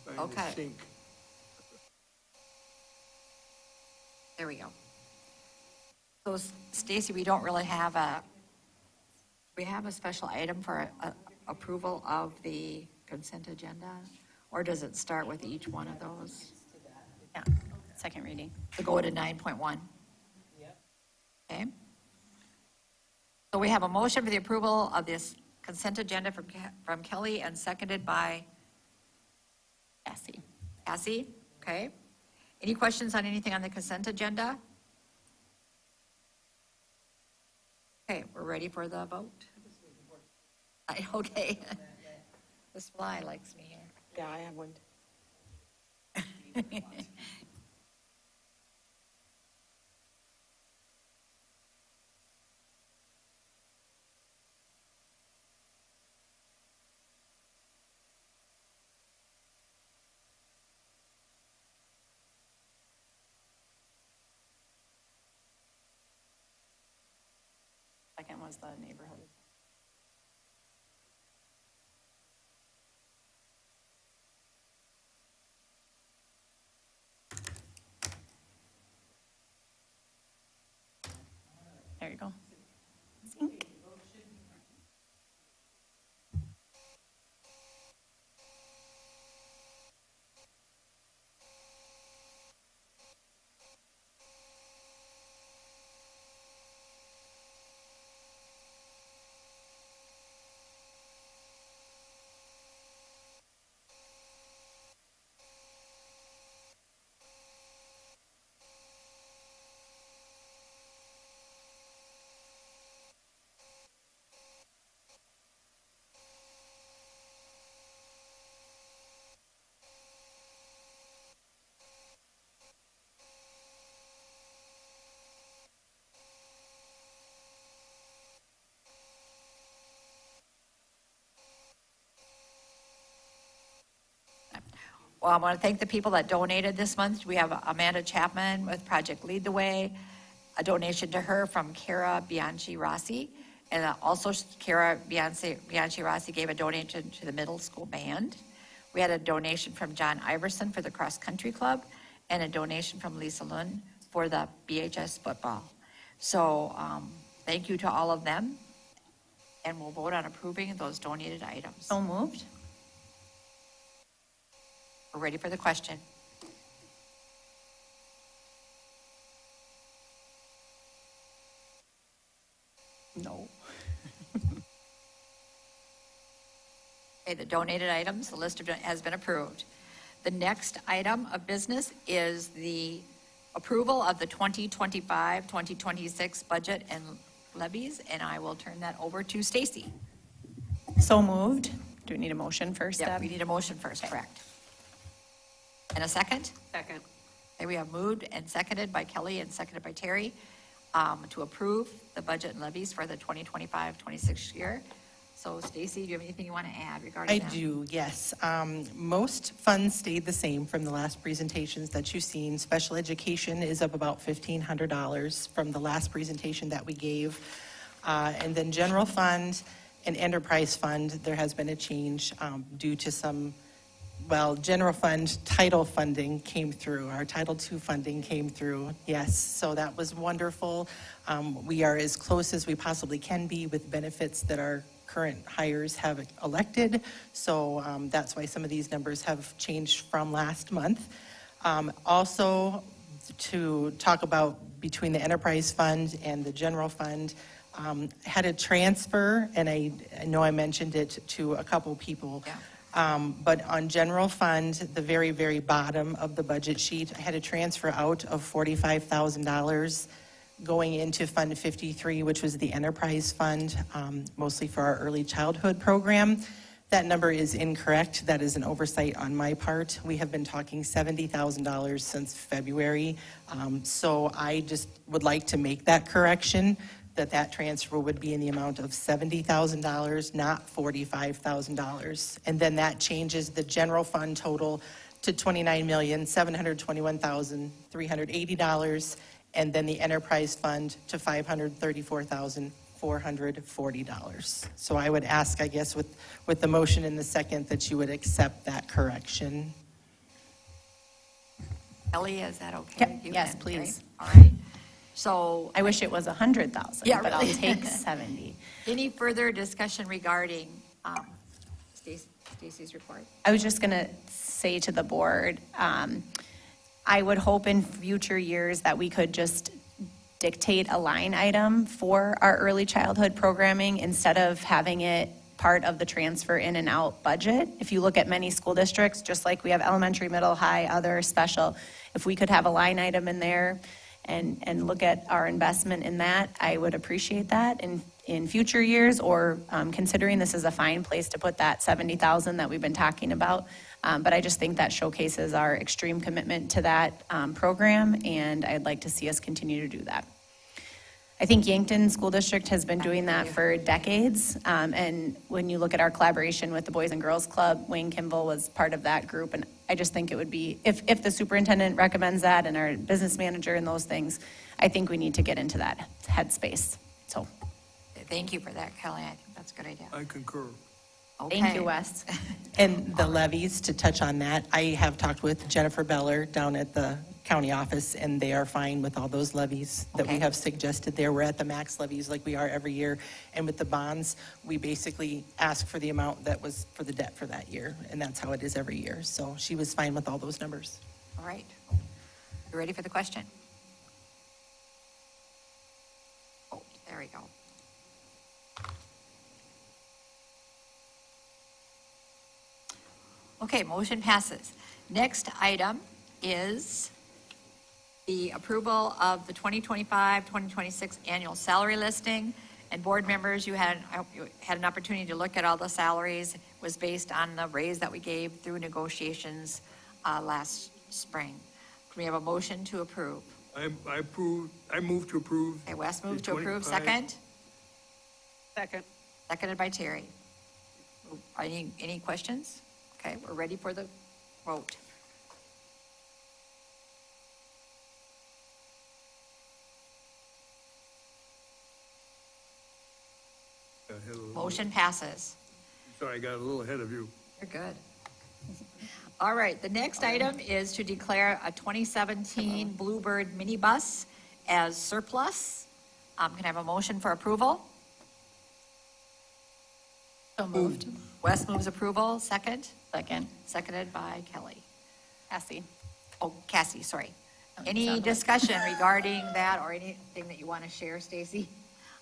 Trying to Okay. sync. There we go. So Stacy, we don't really have we have a special item for approval of the consent agenda? Or does it start with each one of those? Yeah, second reading. To go to 9.1? Okay. So we have a motion for the approval of this consent agenda from Kelly and seconded by Cassie. Cassie. Okay. Any questions on anything on the consent agenda? Okay, we're ready for the vote. Okay. This fly likes me here. Yeah, I have one. Second was the neighborhood. There you go. Sync. Well, I want to thank the people that donated this month. We have Amanda Chapman with Project Lead the Way, a donation to her from Kara Bianchi Rossi. And also Kara Bianchi Rossi gave a donation to the middle school band. We had a donation from John Iverson for the cross country club and a donation from Lisa Lund for the BHS football. So thank you to all of them. And we'll vote on approving those donated items. So moved. We're ready for the question. No. Okay, the donated items, the list has been approved. The next item of business is the approval of the 2025-2026 budget and levies, and I will turn that over to Stacy. So moved. Do we need a motion first, Yeah, Deb? we need a motion first, correct? And a second? Second. Okay, we have moved and seconded by Kelly and seconded by Terry to approve the budget and levies for the 2025-26 year. So Stacy, do you have anything you want to add regarding I that? do, yes. Most funds stayed the same from the last presentations that you've seen. Special education is up about $1,500 from the last presentation that we gave. And then general fund and enterprise fund, there has been a change due to some, well, general fund title funding came through. Our Title II funding came through, yes. So that was wonderful. We are as close as we possibly can be with benefits that our current hires have elected. So that's why some of these numbers have changed from last month. Also, to talk about between the enterprise fund and the general fund, had a transfer, and I know I mentioned it to a couple people. Yeah. But on general fund, the very, very bottom of the budget sheet, I had a transfer out of $45,000 going into Fund 53, which was the enterprise fund, mostly for our early childhood program. That number is incorrect. That is an oversight on my part. We have been talking $70,000 since February. So I just would like to make that correction, that transfer would be in the amount of $70,000, not $45,000. And then that changes the general fund total to $29,721,380, and then the enterprise fund to $534,440. So I would ask, I guess, with the motion in the second, that you would accept that correction. Kelly, is that okay Yep, with you? yes, And please. Terry? all right? So, I wish it was 100,000, Yeah, but I'll really. take 70. any further discussion regarding Stacy's report? I was just going to say to the board, I would hope in future years that we could just dictate a line item for our early childhood programming instead of having it part of the transfer in and out budget. If you look at many school districts, just like we have elementary, middle, high, other, special, if we could have a line item in there and look at our investment in that, I would appreciate that in future years, or considering this is a fine place to put that 70,000 that we've been talking about. But I just think that showcases our extreme commitment to that program, and I'd like to see us continue to do that. I think Yankton School District has been doing that for decades, and when you look at our collaboration with the Boys and Girls Club, Wayne Kimball was part of that group, and I just think it would be, if the superintendent recommends that and our business manager and those things, I think we need to get into that headspace, so. Thank you for that, Kelly. I think that's a good idea. I concur. Thank Okay. you, Wes. And the levies, to touch on that, I have talked with Jennifer Beller down at the county office, and they are fine with all those levies that we Okay. have suggested there. We're at the max levies like we are every year. And with the bonds, we basically ask for the amount that was for the debt for that year, and that's how it is every year. So she was fine with all those numbers. All right. You ready for the question? Oh, there we go. Okay, motion passes. Next item is the approval of the 2025-2026 annual salary listing. And board members, you had an opportunity to look at all the salaries. It was based on the raise that we gave through negotiations last spring. Can we have a motion to approve? I move to approve. Okay, Wes moved to the approve, 25 second. Second. Seconded by Terry. Any questions? Okay, we're ready for the vote. Motion passes. Sorry, I got a little ahead of you. You're good. All right, the next item is to declare a 2017 Bluebird minibus as surplus. Can I have a motion for approval? So moved. Wes moves approval, second. Second. Seconded by Kelly. Cassie. Oh, Cassie, sorry. sound Any like- discussion regarding that or anything that you want to share, Stacy?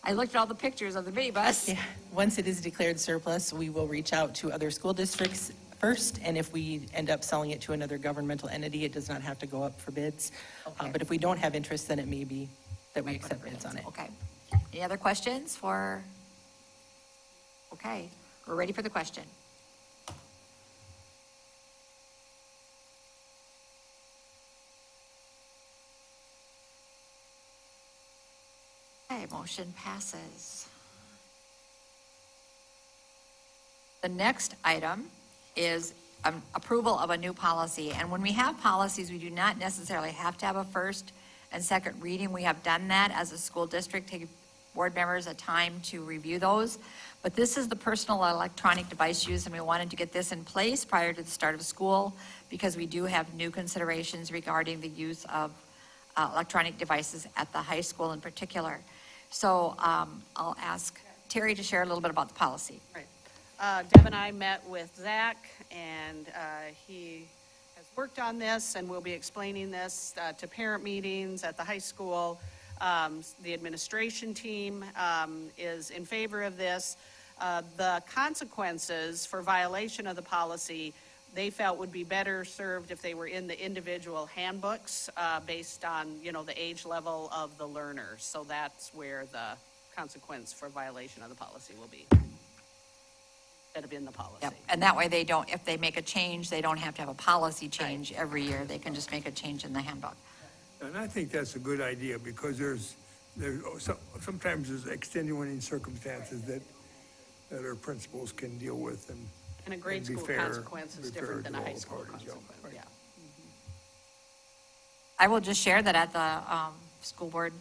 I looked at all the pictures of the minibus. Yeah, once it is declared surplus, we will reach out to other school districts first, and if we end up selling it to another governmental entity, it does not have to go up for bids. Okay. But if we don't have interest, then it may be that we accept bids on it. Okay. Any other questions for? Okay, we're ready for the question. Okay, motion passes. The next item is approval of a new policy. And when we have policies, we do not necessarily have to have a first and second reading. We have done that as a school district, take board members a time to review those. But this is the personal electronic device use, and we wanted to get this in place prior to the start of school because we do have new considerations regarding the use of electronic devices at the high school in particular. So I'll ask Terry to share a little bit about the policy. Right. Deb and I met with Zach, and he has worked on this, and we'll be explaining this to parent meetings at the high school. The administration team is in favor of this. The consequences for violation of the policy, they felt would be better served if they were in the individual handbooks based on, the age level of the learners. So that's where the consequence for violation of the policy will be. Instead of in the policy. Yep, and that way they don't, if they make a change, they don't have to have a policy change every year. They can just make a change in the handbook. And I think that's a good idea because sometimes there's extenuating circumstances that our principals can deal with And a grade and be school fair- consequence is be different fair than to a high all school parties, yeah. consequence, yeah. I will just share that at the school board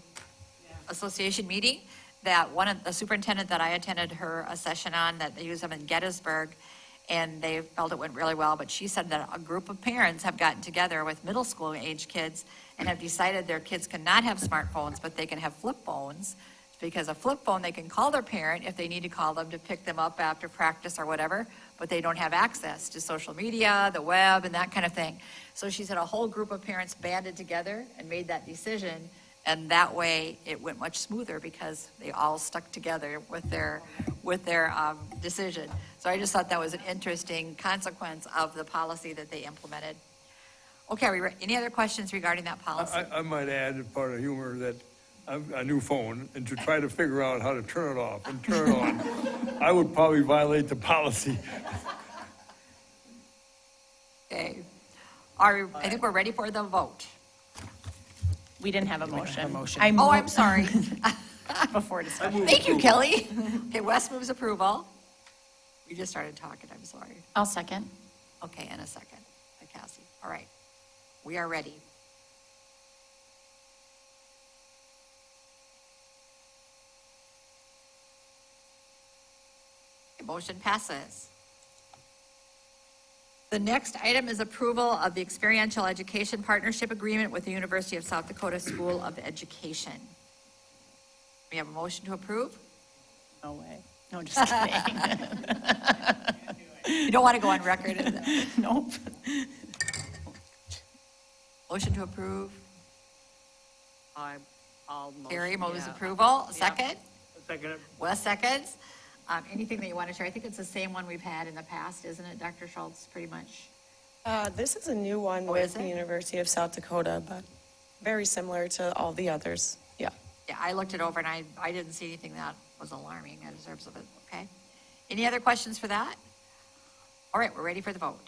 association meeting, that one of the superintendent that I attended a session on, that they use them in Gettysburg, and they felt it went really well, but she said that a group of parents have gotten together with middle school age kids and have decided their kids cannot have smartphones, but they can have flip phones, because a flip phone, they can call their parent if they need to call them to pick them up after practice or whatever, but they don't have access to social media, the web, and that kind of thing. So she said a whole group of parents banded together and made that decision, and that way it went much smoother because they all stuck together with their decision. So I just thought that was an interesting consequence of the policy that they implemented. Okay, any other questions regarding that policy? I might add, as part of humor, that I've a new phone, and to try to figure out how to turn it off and turn it on, I would probably violate the policy. Okay. I think we're ready for the vote. We didn't have a motion. Oh, I'm sorry. Before discussion. Thank you, Kelly. Okay, Wes moves approval. We just started talking, I'm sorry. I'll second. Okay, and a second by Cassie. All right, we are ready. Motion passes. The next item is approval of the Experiential Education Partnership Agreement with the University of South Dakota School of Education. We have a motion to approve? No way. No, just kidding. You don't want to go on record, is it? Nope. Motion to approve. I'll motion. Terry moves yeah. approval. Yeah. Second? Second. Wes seconds. Anything that you want to share? I think it's the same one we've had in the past, isn't it, Dr. Schultz, pretty much? This is a new one Oh, with is the it? University of South Dakota, but very similar to all the others. Yeah. Yeah, I looked it over and I didn't see anything that was alarming in terms of it, okay? Any other questions for that? All right, we're ready for the vote.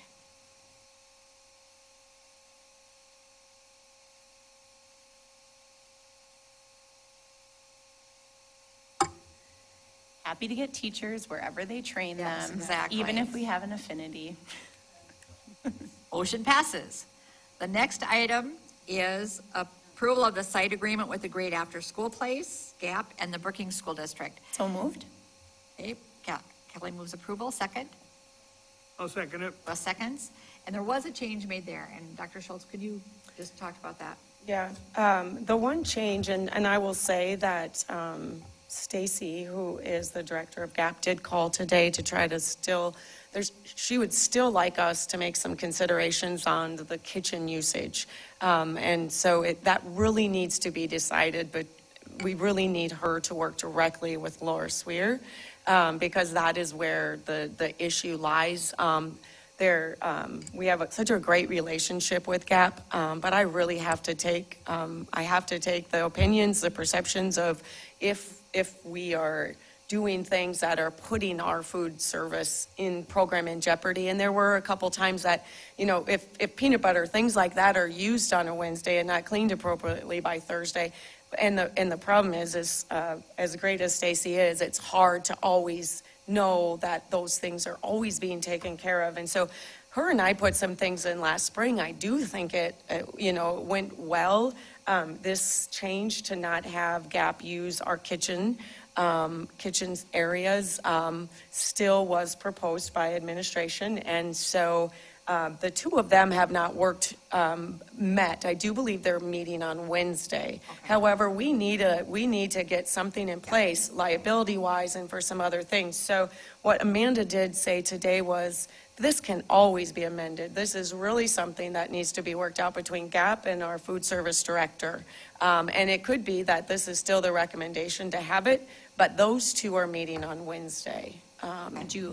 Happy to get teachers wherever they train Yes, them. exactly. Even if we have an affinity. Motion passes. The next item is approval of the site agreement with the Great After School Place, GAP, and the Brookings School District. So moved. Okay, Kelly moves approval, second. I'll second it. Wes seconds. And there was a change made there, and Dr. Schultz, could you just talk about that? Yeah, the one change, and I will say that Stacy, who is the director of GAP, did call today to try to she would still like us to make some considerations on the kitchen usage. And so that really needs to be decided, but we really need her to work directly with Laura Swear, because that is where the issue lies. We have such a great relationship with GAP, but I really have to take the opinions, the perceptions of if we are doing things that are putting our food service program in jeopardy. And there were a couple times that, if peanut butter, things like that are used on a Wednesday and not cleaned appropriately by Thursday. And the problem is as great as Stacy is, it's hard to always know that those things are always being taken care of. And so her and I put some things in last spring. I do think it went well. This change to not have GAP use our kitchen areas still was proposed by administration. And so the two of them have not met. I do believe they're meeting on Wednesday. Okay. However, we need to get something in place liability-wise and for some other things. So what Amanda did say today was, this can always be amended. This is really something that needs to be worked out between GAP and our food service director. And it could be that this is still the recommendation to have it, but those two are meeting on Wednesday.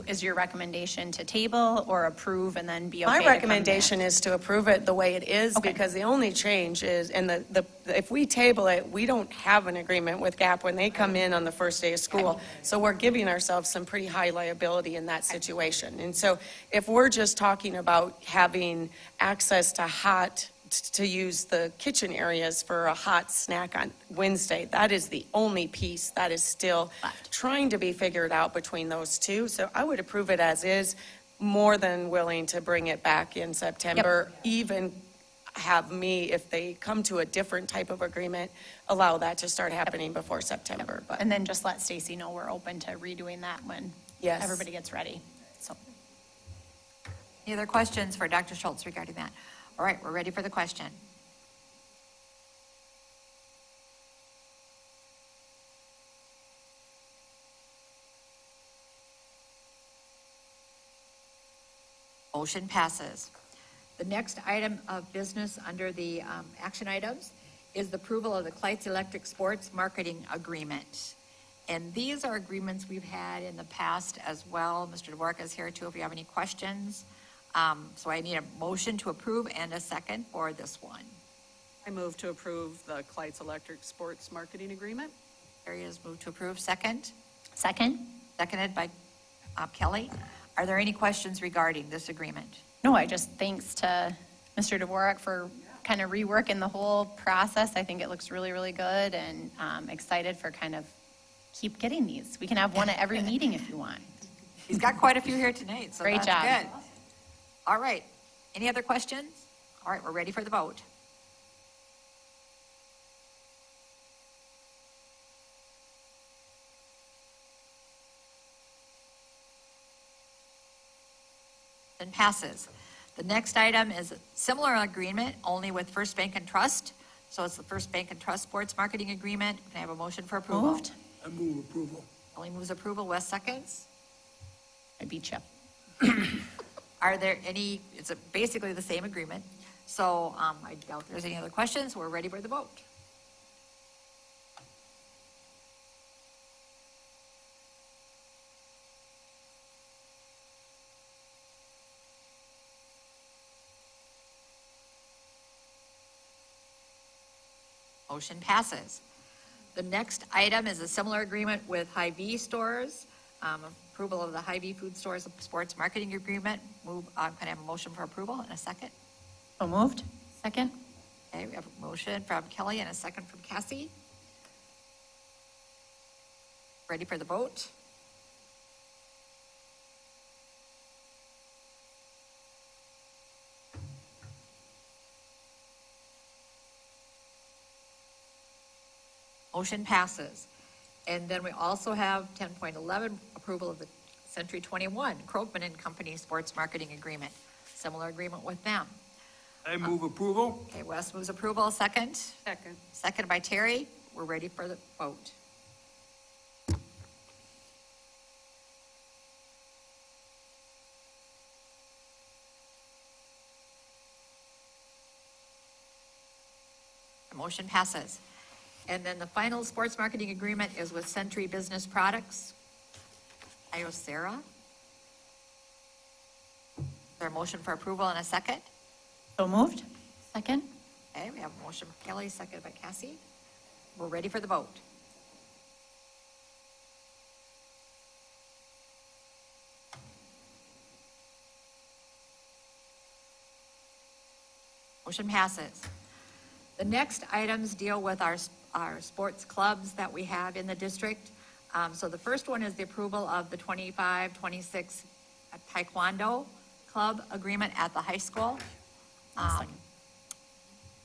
Is your recommendation to table or approve and then be okay My to come recommendation back? is to approve it the way it is, Okay. because the only change is, if we table it, we don't have an agreement with GAP when they come in on the first day of school. So we're giving ourselves some pretty high liability in that situation. And so if we're just talking about having access to use the kitchen areas for a hot snack on Wednesday, that is the only piece that is still Left. trying to be figured out between those two. So I would approve it as is, more than willing to bring it back in September. Even have me, if they come to a different type of agreement, allow that to start happening before September. But And then just let Stacy know we're open to redoing that when Yes. everybody gets ready. So, Any other questions for Dr. Schultz regarding that? All right, we're ready for the question. Motion passes. The next item of business under the action items is the approval of the Kleitz Electric Sports Marketing Agreement. And these are agreements we've had in the past as well. Mr. Dvorak is here too if you have any questions. So I need a motion to approve and a second for this one. I move to approve the Kleitz Electric Sports Marketing Agreement. Carrie has moved to approve. Second? Second? Seconded by Kelly. Are there any questions regarding this agreement? No, I just thanks to Mr. Dvorak for kind of reworking the whole process. I think it looks really, really good, and excited for kind of keep getting these. We can have one at every meeting if you want. He's got quite a few here tonight, so Great that's job. good. All right. Any other questions? All right, we're ready for the vote. And passes. The next item is a similar agreement, only with First Bank and Trust. So it's the First Bank and Trust Sports Marketing Agreement. Can I have a motion for approval? Moved. I move approval. Kelly moves approval. Wes seconds. I beat you. Are there any, it's basically the same agreement. So I doubt there's any other questions. We're ready for the vote. Motion passes. The next item is a similar agreement with Hy-Vee stores. Approval of the Hy-Vee Food Stores Sports Marketing Agreement. Can I have a motion for approval in a second? So moved. Second? Okay, we have a motion from Kelly and a second from Cassie. Ready for the vote? Motion passes. And then we also have 10.11, approval of the Century 21 Krogman and Company Sports Marketing Agreement. Similar agreement with them. I move approval. Okay, Wes moves approval, second. Second. Second by Terry. We're ready for the vote. The motion passes. And then the final sports marketing agreement is with Century Business Products. Sarah. Is there a motion for approval in a second? So moved. Second? Okay, we have a motion from Kelly, seconded by Cassie. We're ready for the vote. Motion passes. The next items deal with our sports clubs that we have in the district. So the first one is the approval of the 25-26 Taekwondo Club agreement at the high school.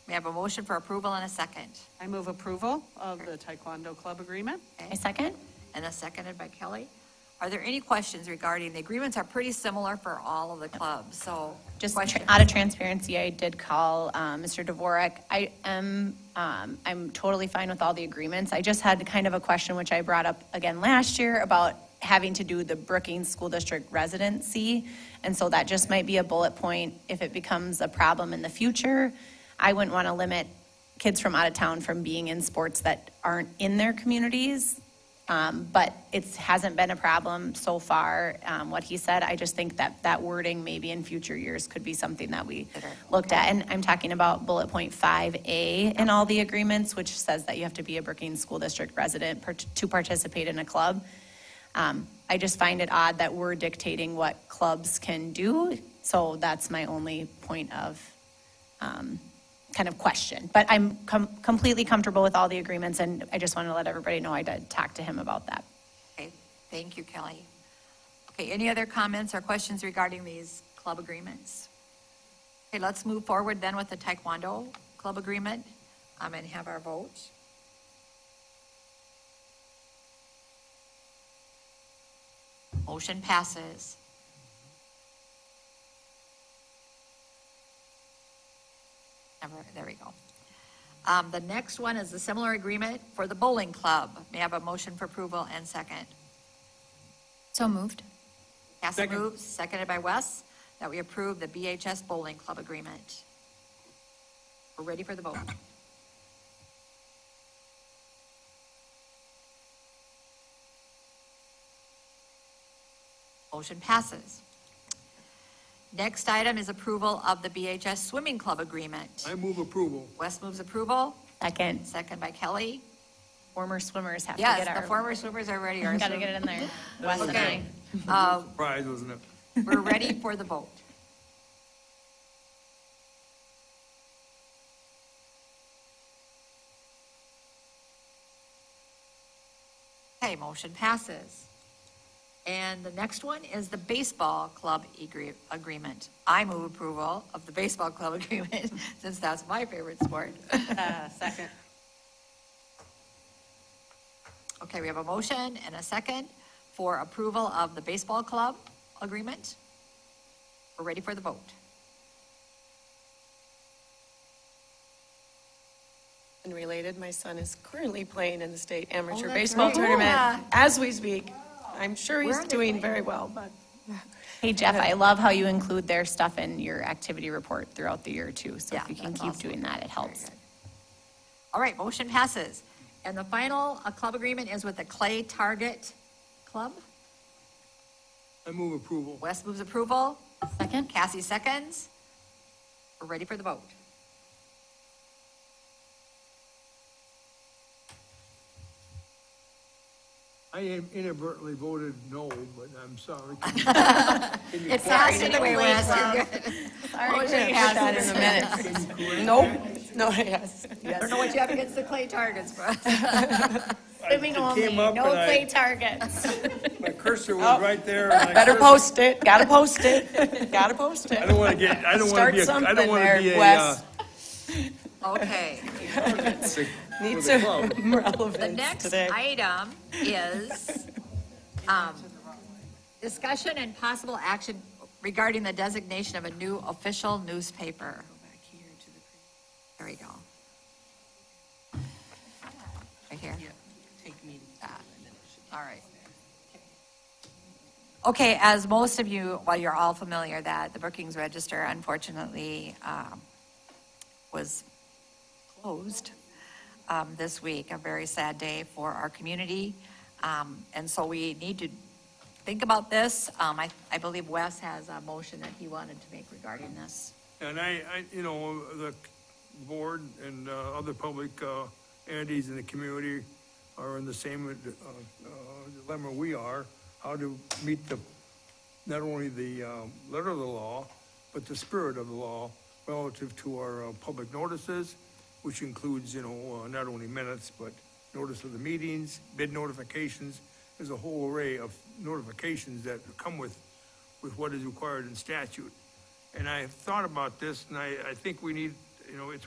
We have a motion for approval and a second. I move approval of the Taekwondo Club Agreement. I second? And a seconded by Kelly. Are there any questions regarding, the agreements are pretty similar for all of the clubs, so. Just question. out of transparency, I did call Mr. Dvorak. I'm totally fine with all the agreements. I just had kind of a question, which I brought up again last year, about having to do the Brookings School District residency. And so that just might be a bullet point if it becomes a problem in the future. I wouldn't want to limit kids from out of town from being in sports that aren't in their communities. But it hasn't been a problem so far, what he said. I just think that wording maybe in future years could be something that we looked at. And I'm talking about bullet point 5A in all the agreements, which says that you have to be a Brookings School District resident to participate in a club. I just find it odd that we're dictating what clubs can do. So that's my only point of kind of question. But I'm completely comfortable with all the agreements, and I just want to let everybody know I did talk to him about that. Okay, thank you, Kelly. Okay, any other comments or questions regarding these club agreements? Okay, let's move forward then with the Taekwondo Club Agreement and have our vote. Motion passes. There we go. The next one is a similar agreement for the bowling club. May I have a motion for approval and second? So moved. Cassie Second. moves, seconded by Wes, that we approve the BHS Bowling Club agreement. We're ready for the vote. Motion passes. Next item is approval of the BHS Swimming Club agreement. I move approval. Wes moves approval, Second. second by Kelly. Former swimmers have to Yes, get the our, former swimmers are ready. Our gotta get it in there. Wes and Okay. I. Surprise, wasn't it? We're ready for the vote. Okay, motion passes. And the next one is the baseball club agreement. I move approval of the baseball club agreement, since that's my favorite sport. Second. Okay, we have a motion and a second for approval of the baseball club agreement. We're ready for the vote. And related, my son is currently playing in the state amateur that's baseball right. tournament Yeah. as we speak. I'm sure Where he's are they doing playing? very well, but Hey, Jeff, I love how you include their stuff in your activity report throughout the year too. So Yeah, if you can that's keep awesome. doing that, it Very helps. good. All right, motion passes. And the final club agreement is with the Clay Target Club. I move approval. Wes moves approval, Second? Cassie seconds. We're ready for the vote. I inadvertently voted no, but I'm sorry. It passed anyway, Wes. You're good. Motion passes. that in a minute. Nope, no, yes, I don't know what you have against the Clay Targets, but. Swimming It came up and I- targets. My cursor was right there. and I Better could've- post it, gotta post it, gotta post it. I don't want to get, I don't want to Start be, I don't something want there, to be a, Wes. Okay. Need for the club. some The relevance next today. item is discussion and possible action regarding the designation of a new official newspaper. There we go. Right here? All right. Okay, as most of you, well, you're all familiar that the Brookings Register unfortunately was closed this week, a very sad day for our community. And so we need to think about this. I believe Wes has a motion that he wanted to make regarding this. And you know, the board and other public entities in the community are in the same dilemma we are, how to meet not only the letter of the law, but the spirit of the law relative to our public notices, which includes, you know, not only minutes, but notice of the meetings, bid notifications. There's a whole array of notifications that come with what is required in statute. And I have thought about this, and I think we need, you know, it's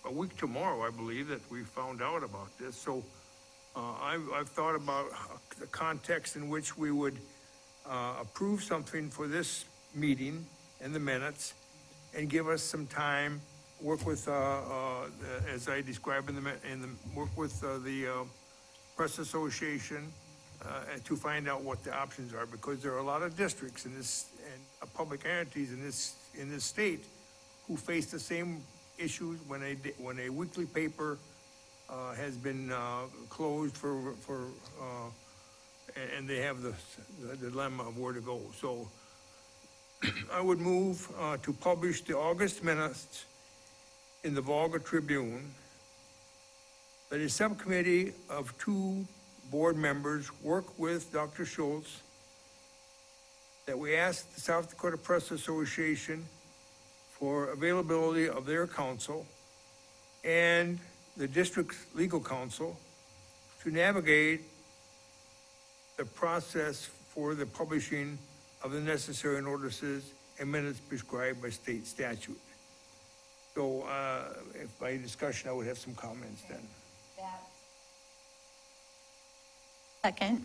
a week tomorrow, I believe, that we found out about this. So I've thought about the context in which we would approve something for this meeting and the minutes, and give us some time, work with, as I described work with the Press Association to find out what the options are, because there are a lot of districts in this, and public entities in this state who face the same issues when a weekly paper has been closed and they have the dilemma of where to go. So I would move to publish the August minutes in the Volga Tribune, that a subcommittee of 2 board members work with Dr. Schultz, that we ask the South Dakota Press Association for availability of their counsel and the district's legal counsel to navigate the process for the publishing of the necessary notices and minutes prescribed by state statute. So, if by discussion, I would have some comments then. Second?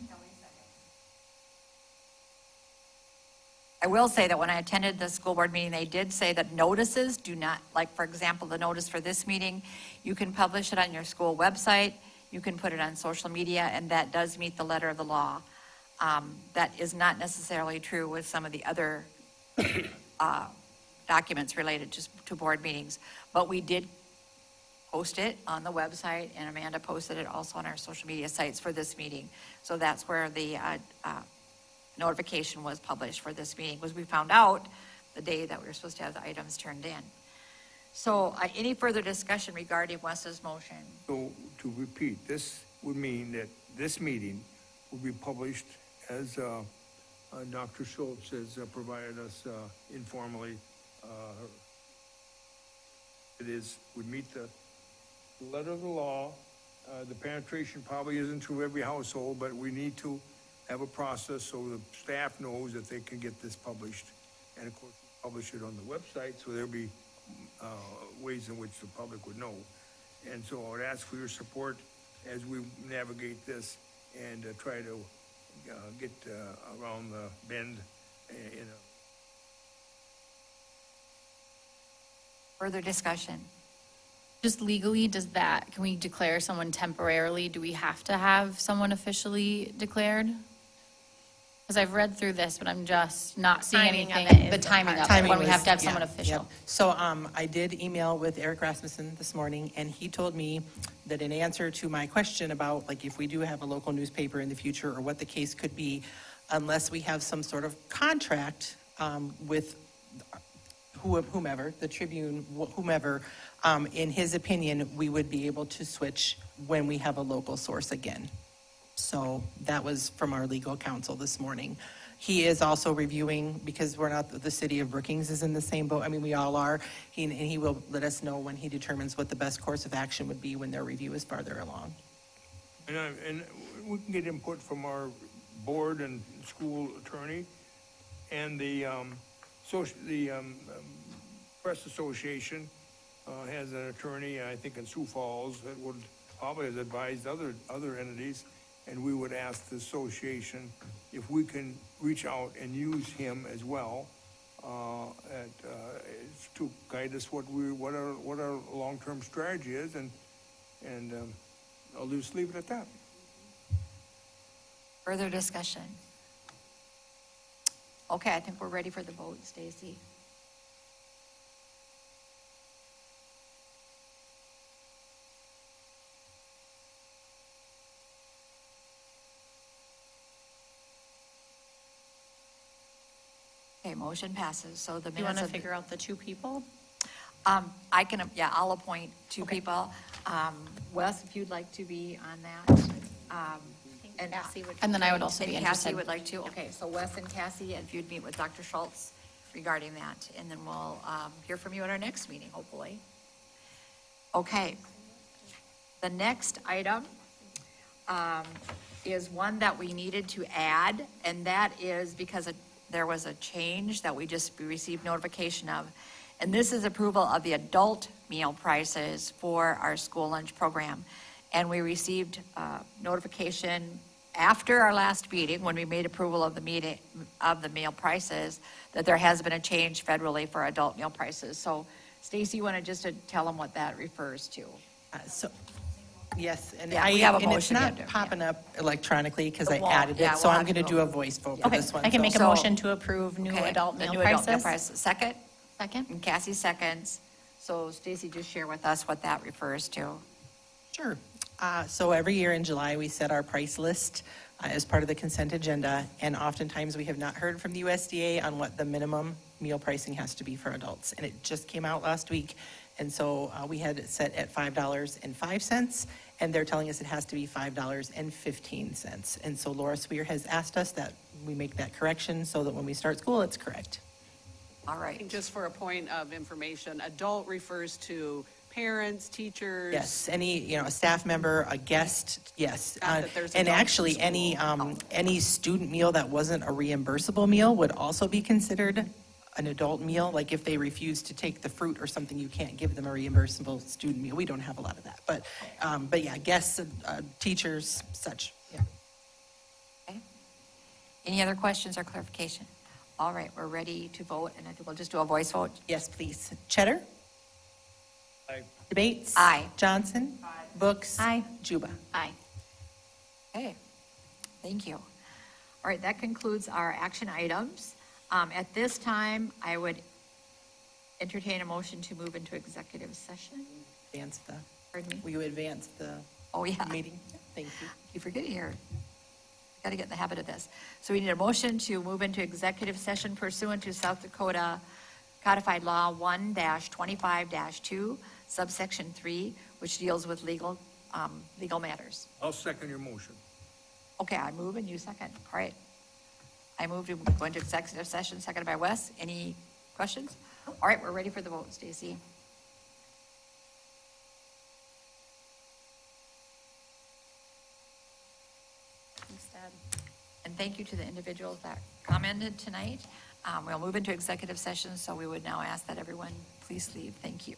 I will say that when I attended the school board meeting, they did say that notices do not, like, for example, the notice for this meeting, you can publish it on your school website, you can put it on social media, and that does meet the letter of the law. That is not necessarily true with some of the other documents related to board meetings. But we did post it on the website, and Amanda posted it also on our social media sites for this meeting. So that's where the notification was published for this meeting, was we found out the day that we were supposed to have the items turned in. So any further discussion regarding Wes's motion? So to repeat, this would mean that this meeting will be published as Dr. Schultz has provided us informally. Would meet the letter of the law. The penetration probably isn't through every household, but we need to have a process so the staff knows that they can get this published. And of course, publish it on the website, so there'll be ways in which the public would know. And so I would ask for your support as we navigate this and try to get around the bend in a Further discussion? Just legally, can we declare someone temporarily? Do we have to have someone officially declared? Because I've read through this, but I'm just not seeing Timing of anything. it The is the timing part. of it, Timing when we have was- to have someone yeah, official. yep. So I did email with Eric Rasmussen this morning, and he told me that in answer to my question about, like, if we do have a local newspaper in the future, or what the case could be, unless we have some sort of contract with whomever, the Tribune, whomever, in his opinion, we would be able to switch when we have a local source again. So that was from our legal counsel this morning. He is also reviewing, because we're not, the city of Brookings is in the same boat, I mean, we all are, and he will let us know when he determines what the best course of action would be when their review is farther along. And we can get input from our board and school attorney, and the press association has an attorney, I think in Sioux Falls, that would probably has advised other entities, and we would ask the association if we can reach out and use him as well to guide us what our long-term strategy is, and I'll just leave it at that. Further discussion? Okay, I think we're ready for the vote, Stacy. Okay, motion passes, so the Do you want minutes to of... figure out the two people? I can, yeah, I'll appoint two people. Wes, if you'd like to be on that. And Cassie would. And then I would also be And Cassie interested. would like to, okay, so Wes and Cassie, if you'd meet with Dr. Schultz regarding that, and then we'll hear from you at our next meeting, hopefully. Okay. The next item is one that we needed to add, and that is because there was a change that we received notification of. And this is approval of the adult meal prices for our school lunch program. And we received notification after our last meeting, when we made approval of the meal prices, that there has been a change federally for adult meal prices. So Stacy, you want to just tell them what that refers to? So, yes, and Yeah, we have a and it's motion not yet, yeah. popping up electronically because I It won't. added Yeah, it, so we'll I'm have going to to do a go. voice vote for Okay, this one. I can make a So- motion to approve new Okay, adult the meal new adult meal prices. prices. Second? Second? And Cassie seconds. So Stacy, just share with us what that refers to. Sure. So every year in July, we set our price list as part of the consent agenda, and oftentimes we have not heard from the USDA on what the minimum meal pricing has to be for adults. And it just came out last week, and so we had it set at $5.05, and they're telling us it has to be $5.15. And so Laura Sweer has asked us that we make that correction so that when we start school, it's correct. All right. Just for a point of information, adult refers to parents, teachers. Yes, any, a staff member, a guest, yes. Not that there's And adults in actually, school. any student meal that wasn't a reimbursable meal would also be considered an adult meal. Like if they refuse to take the fruit or something, you can't give them a reimbursable student meal. We don't have a lot of that, but yeah, guests, teachers, such, yeah. Okay. Any other questions or clarification? All right, we're ready to vote, and I think we'll just do a voice vote. Yes, please. Cheddar? Aye. Debates? Aye. Johnson? Books? Aye. Juba? Aye. Okay, thank you. All right, that concludes our action items. At this time, I would entertain a motion to move into executive session. Advance the, Pardon me? will you advance the Oh, yeah. meeting? Thank you. You forget here. Got to get in the habit of this. So we need a motion to move into executive session pursuant to South Dakota Codified Law 1-25-2, subsection 3, which deals with legal matters. I'll second your motion. Okay, I move and you second. All right. I move to go into executive session, seconded by Wes. Any questions? All right, we're ready for the vote, Stacy. Thanks, Dad. And thank you to the individuals that commented tonight. We'll move into executive session, so we would now ask that everyone please leave. Thank you.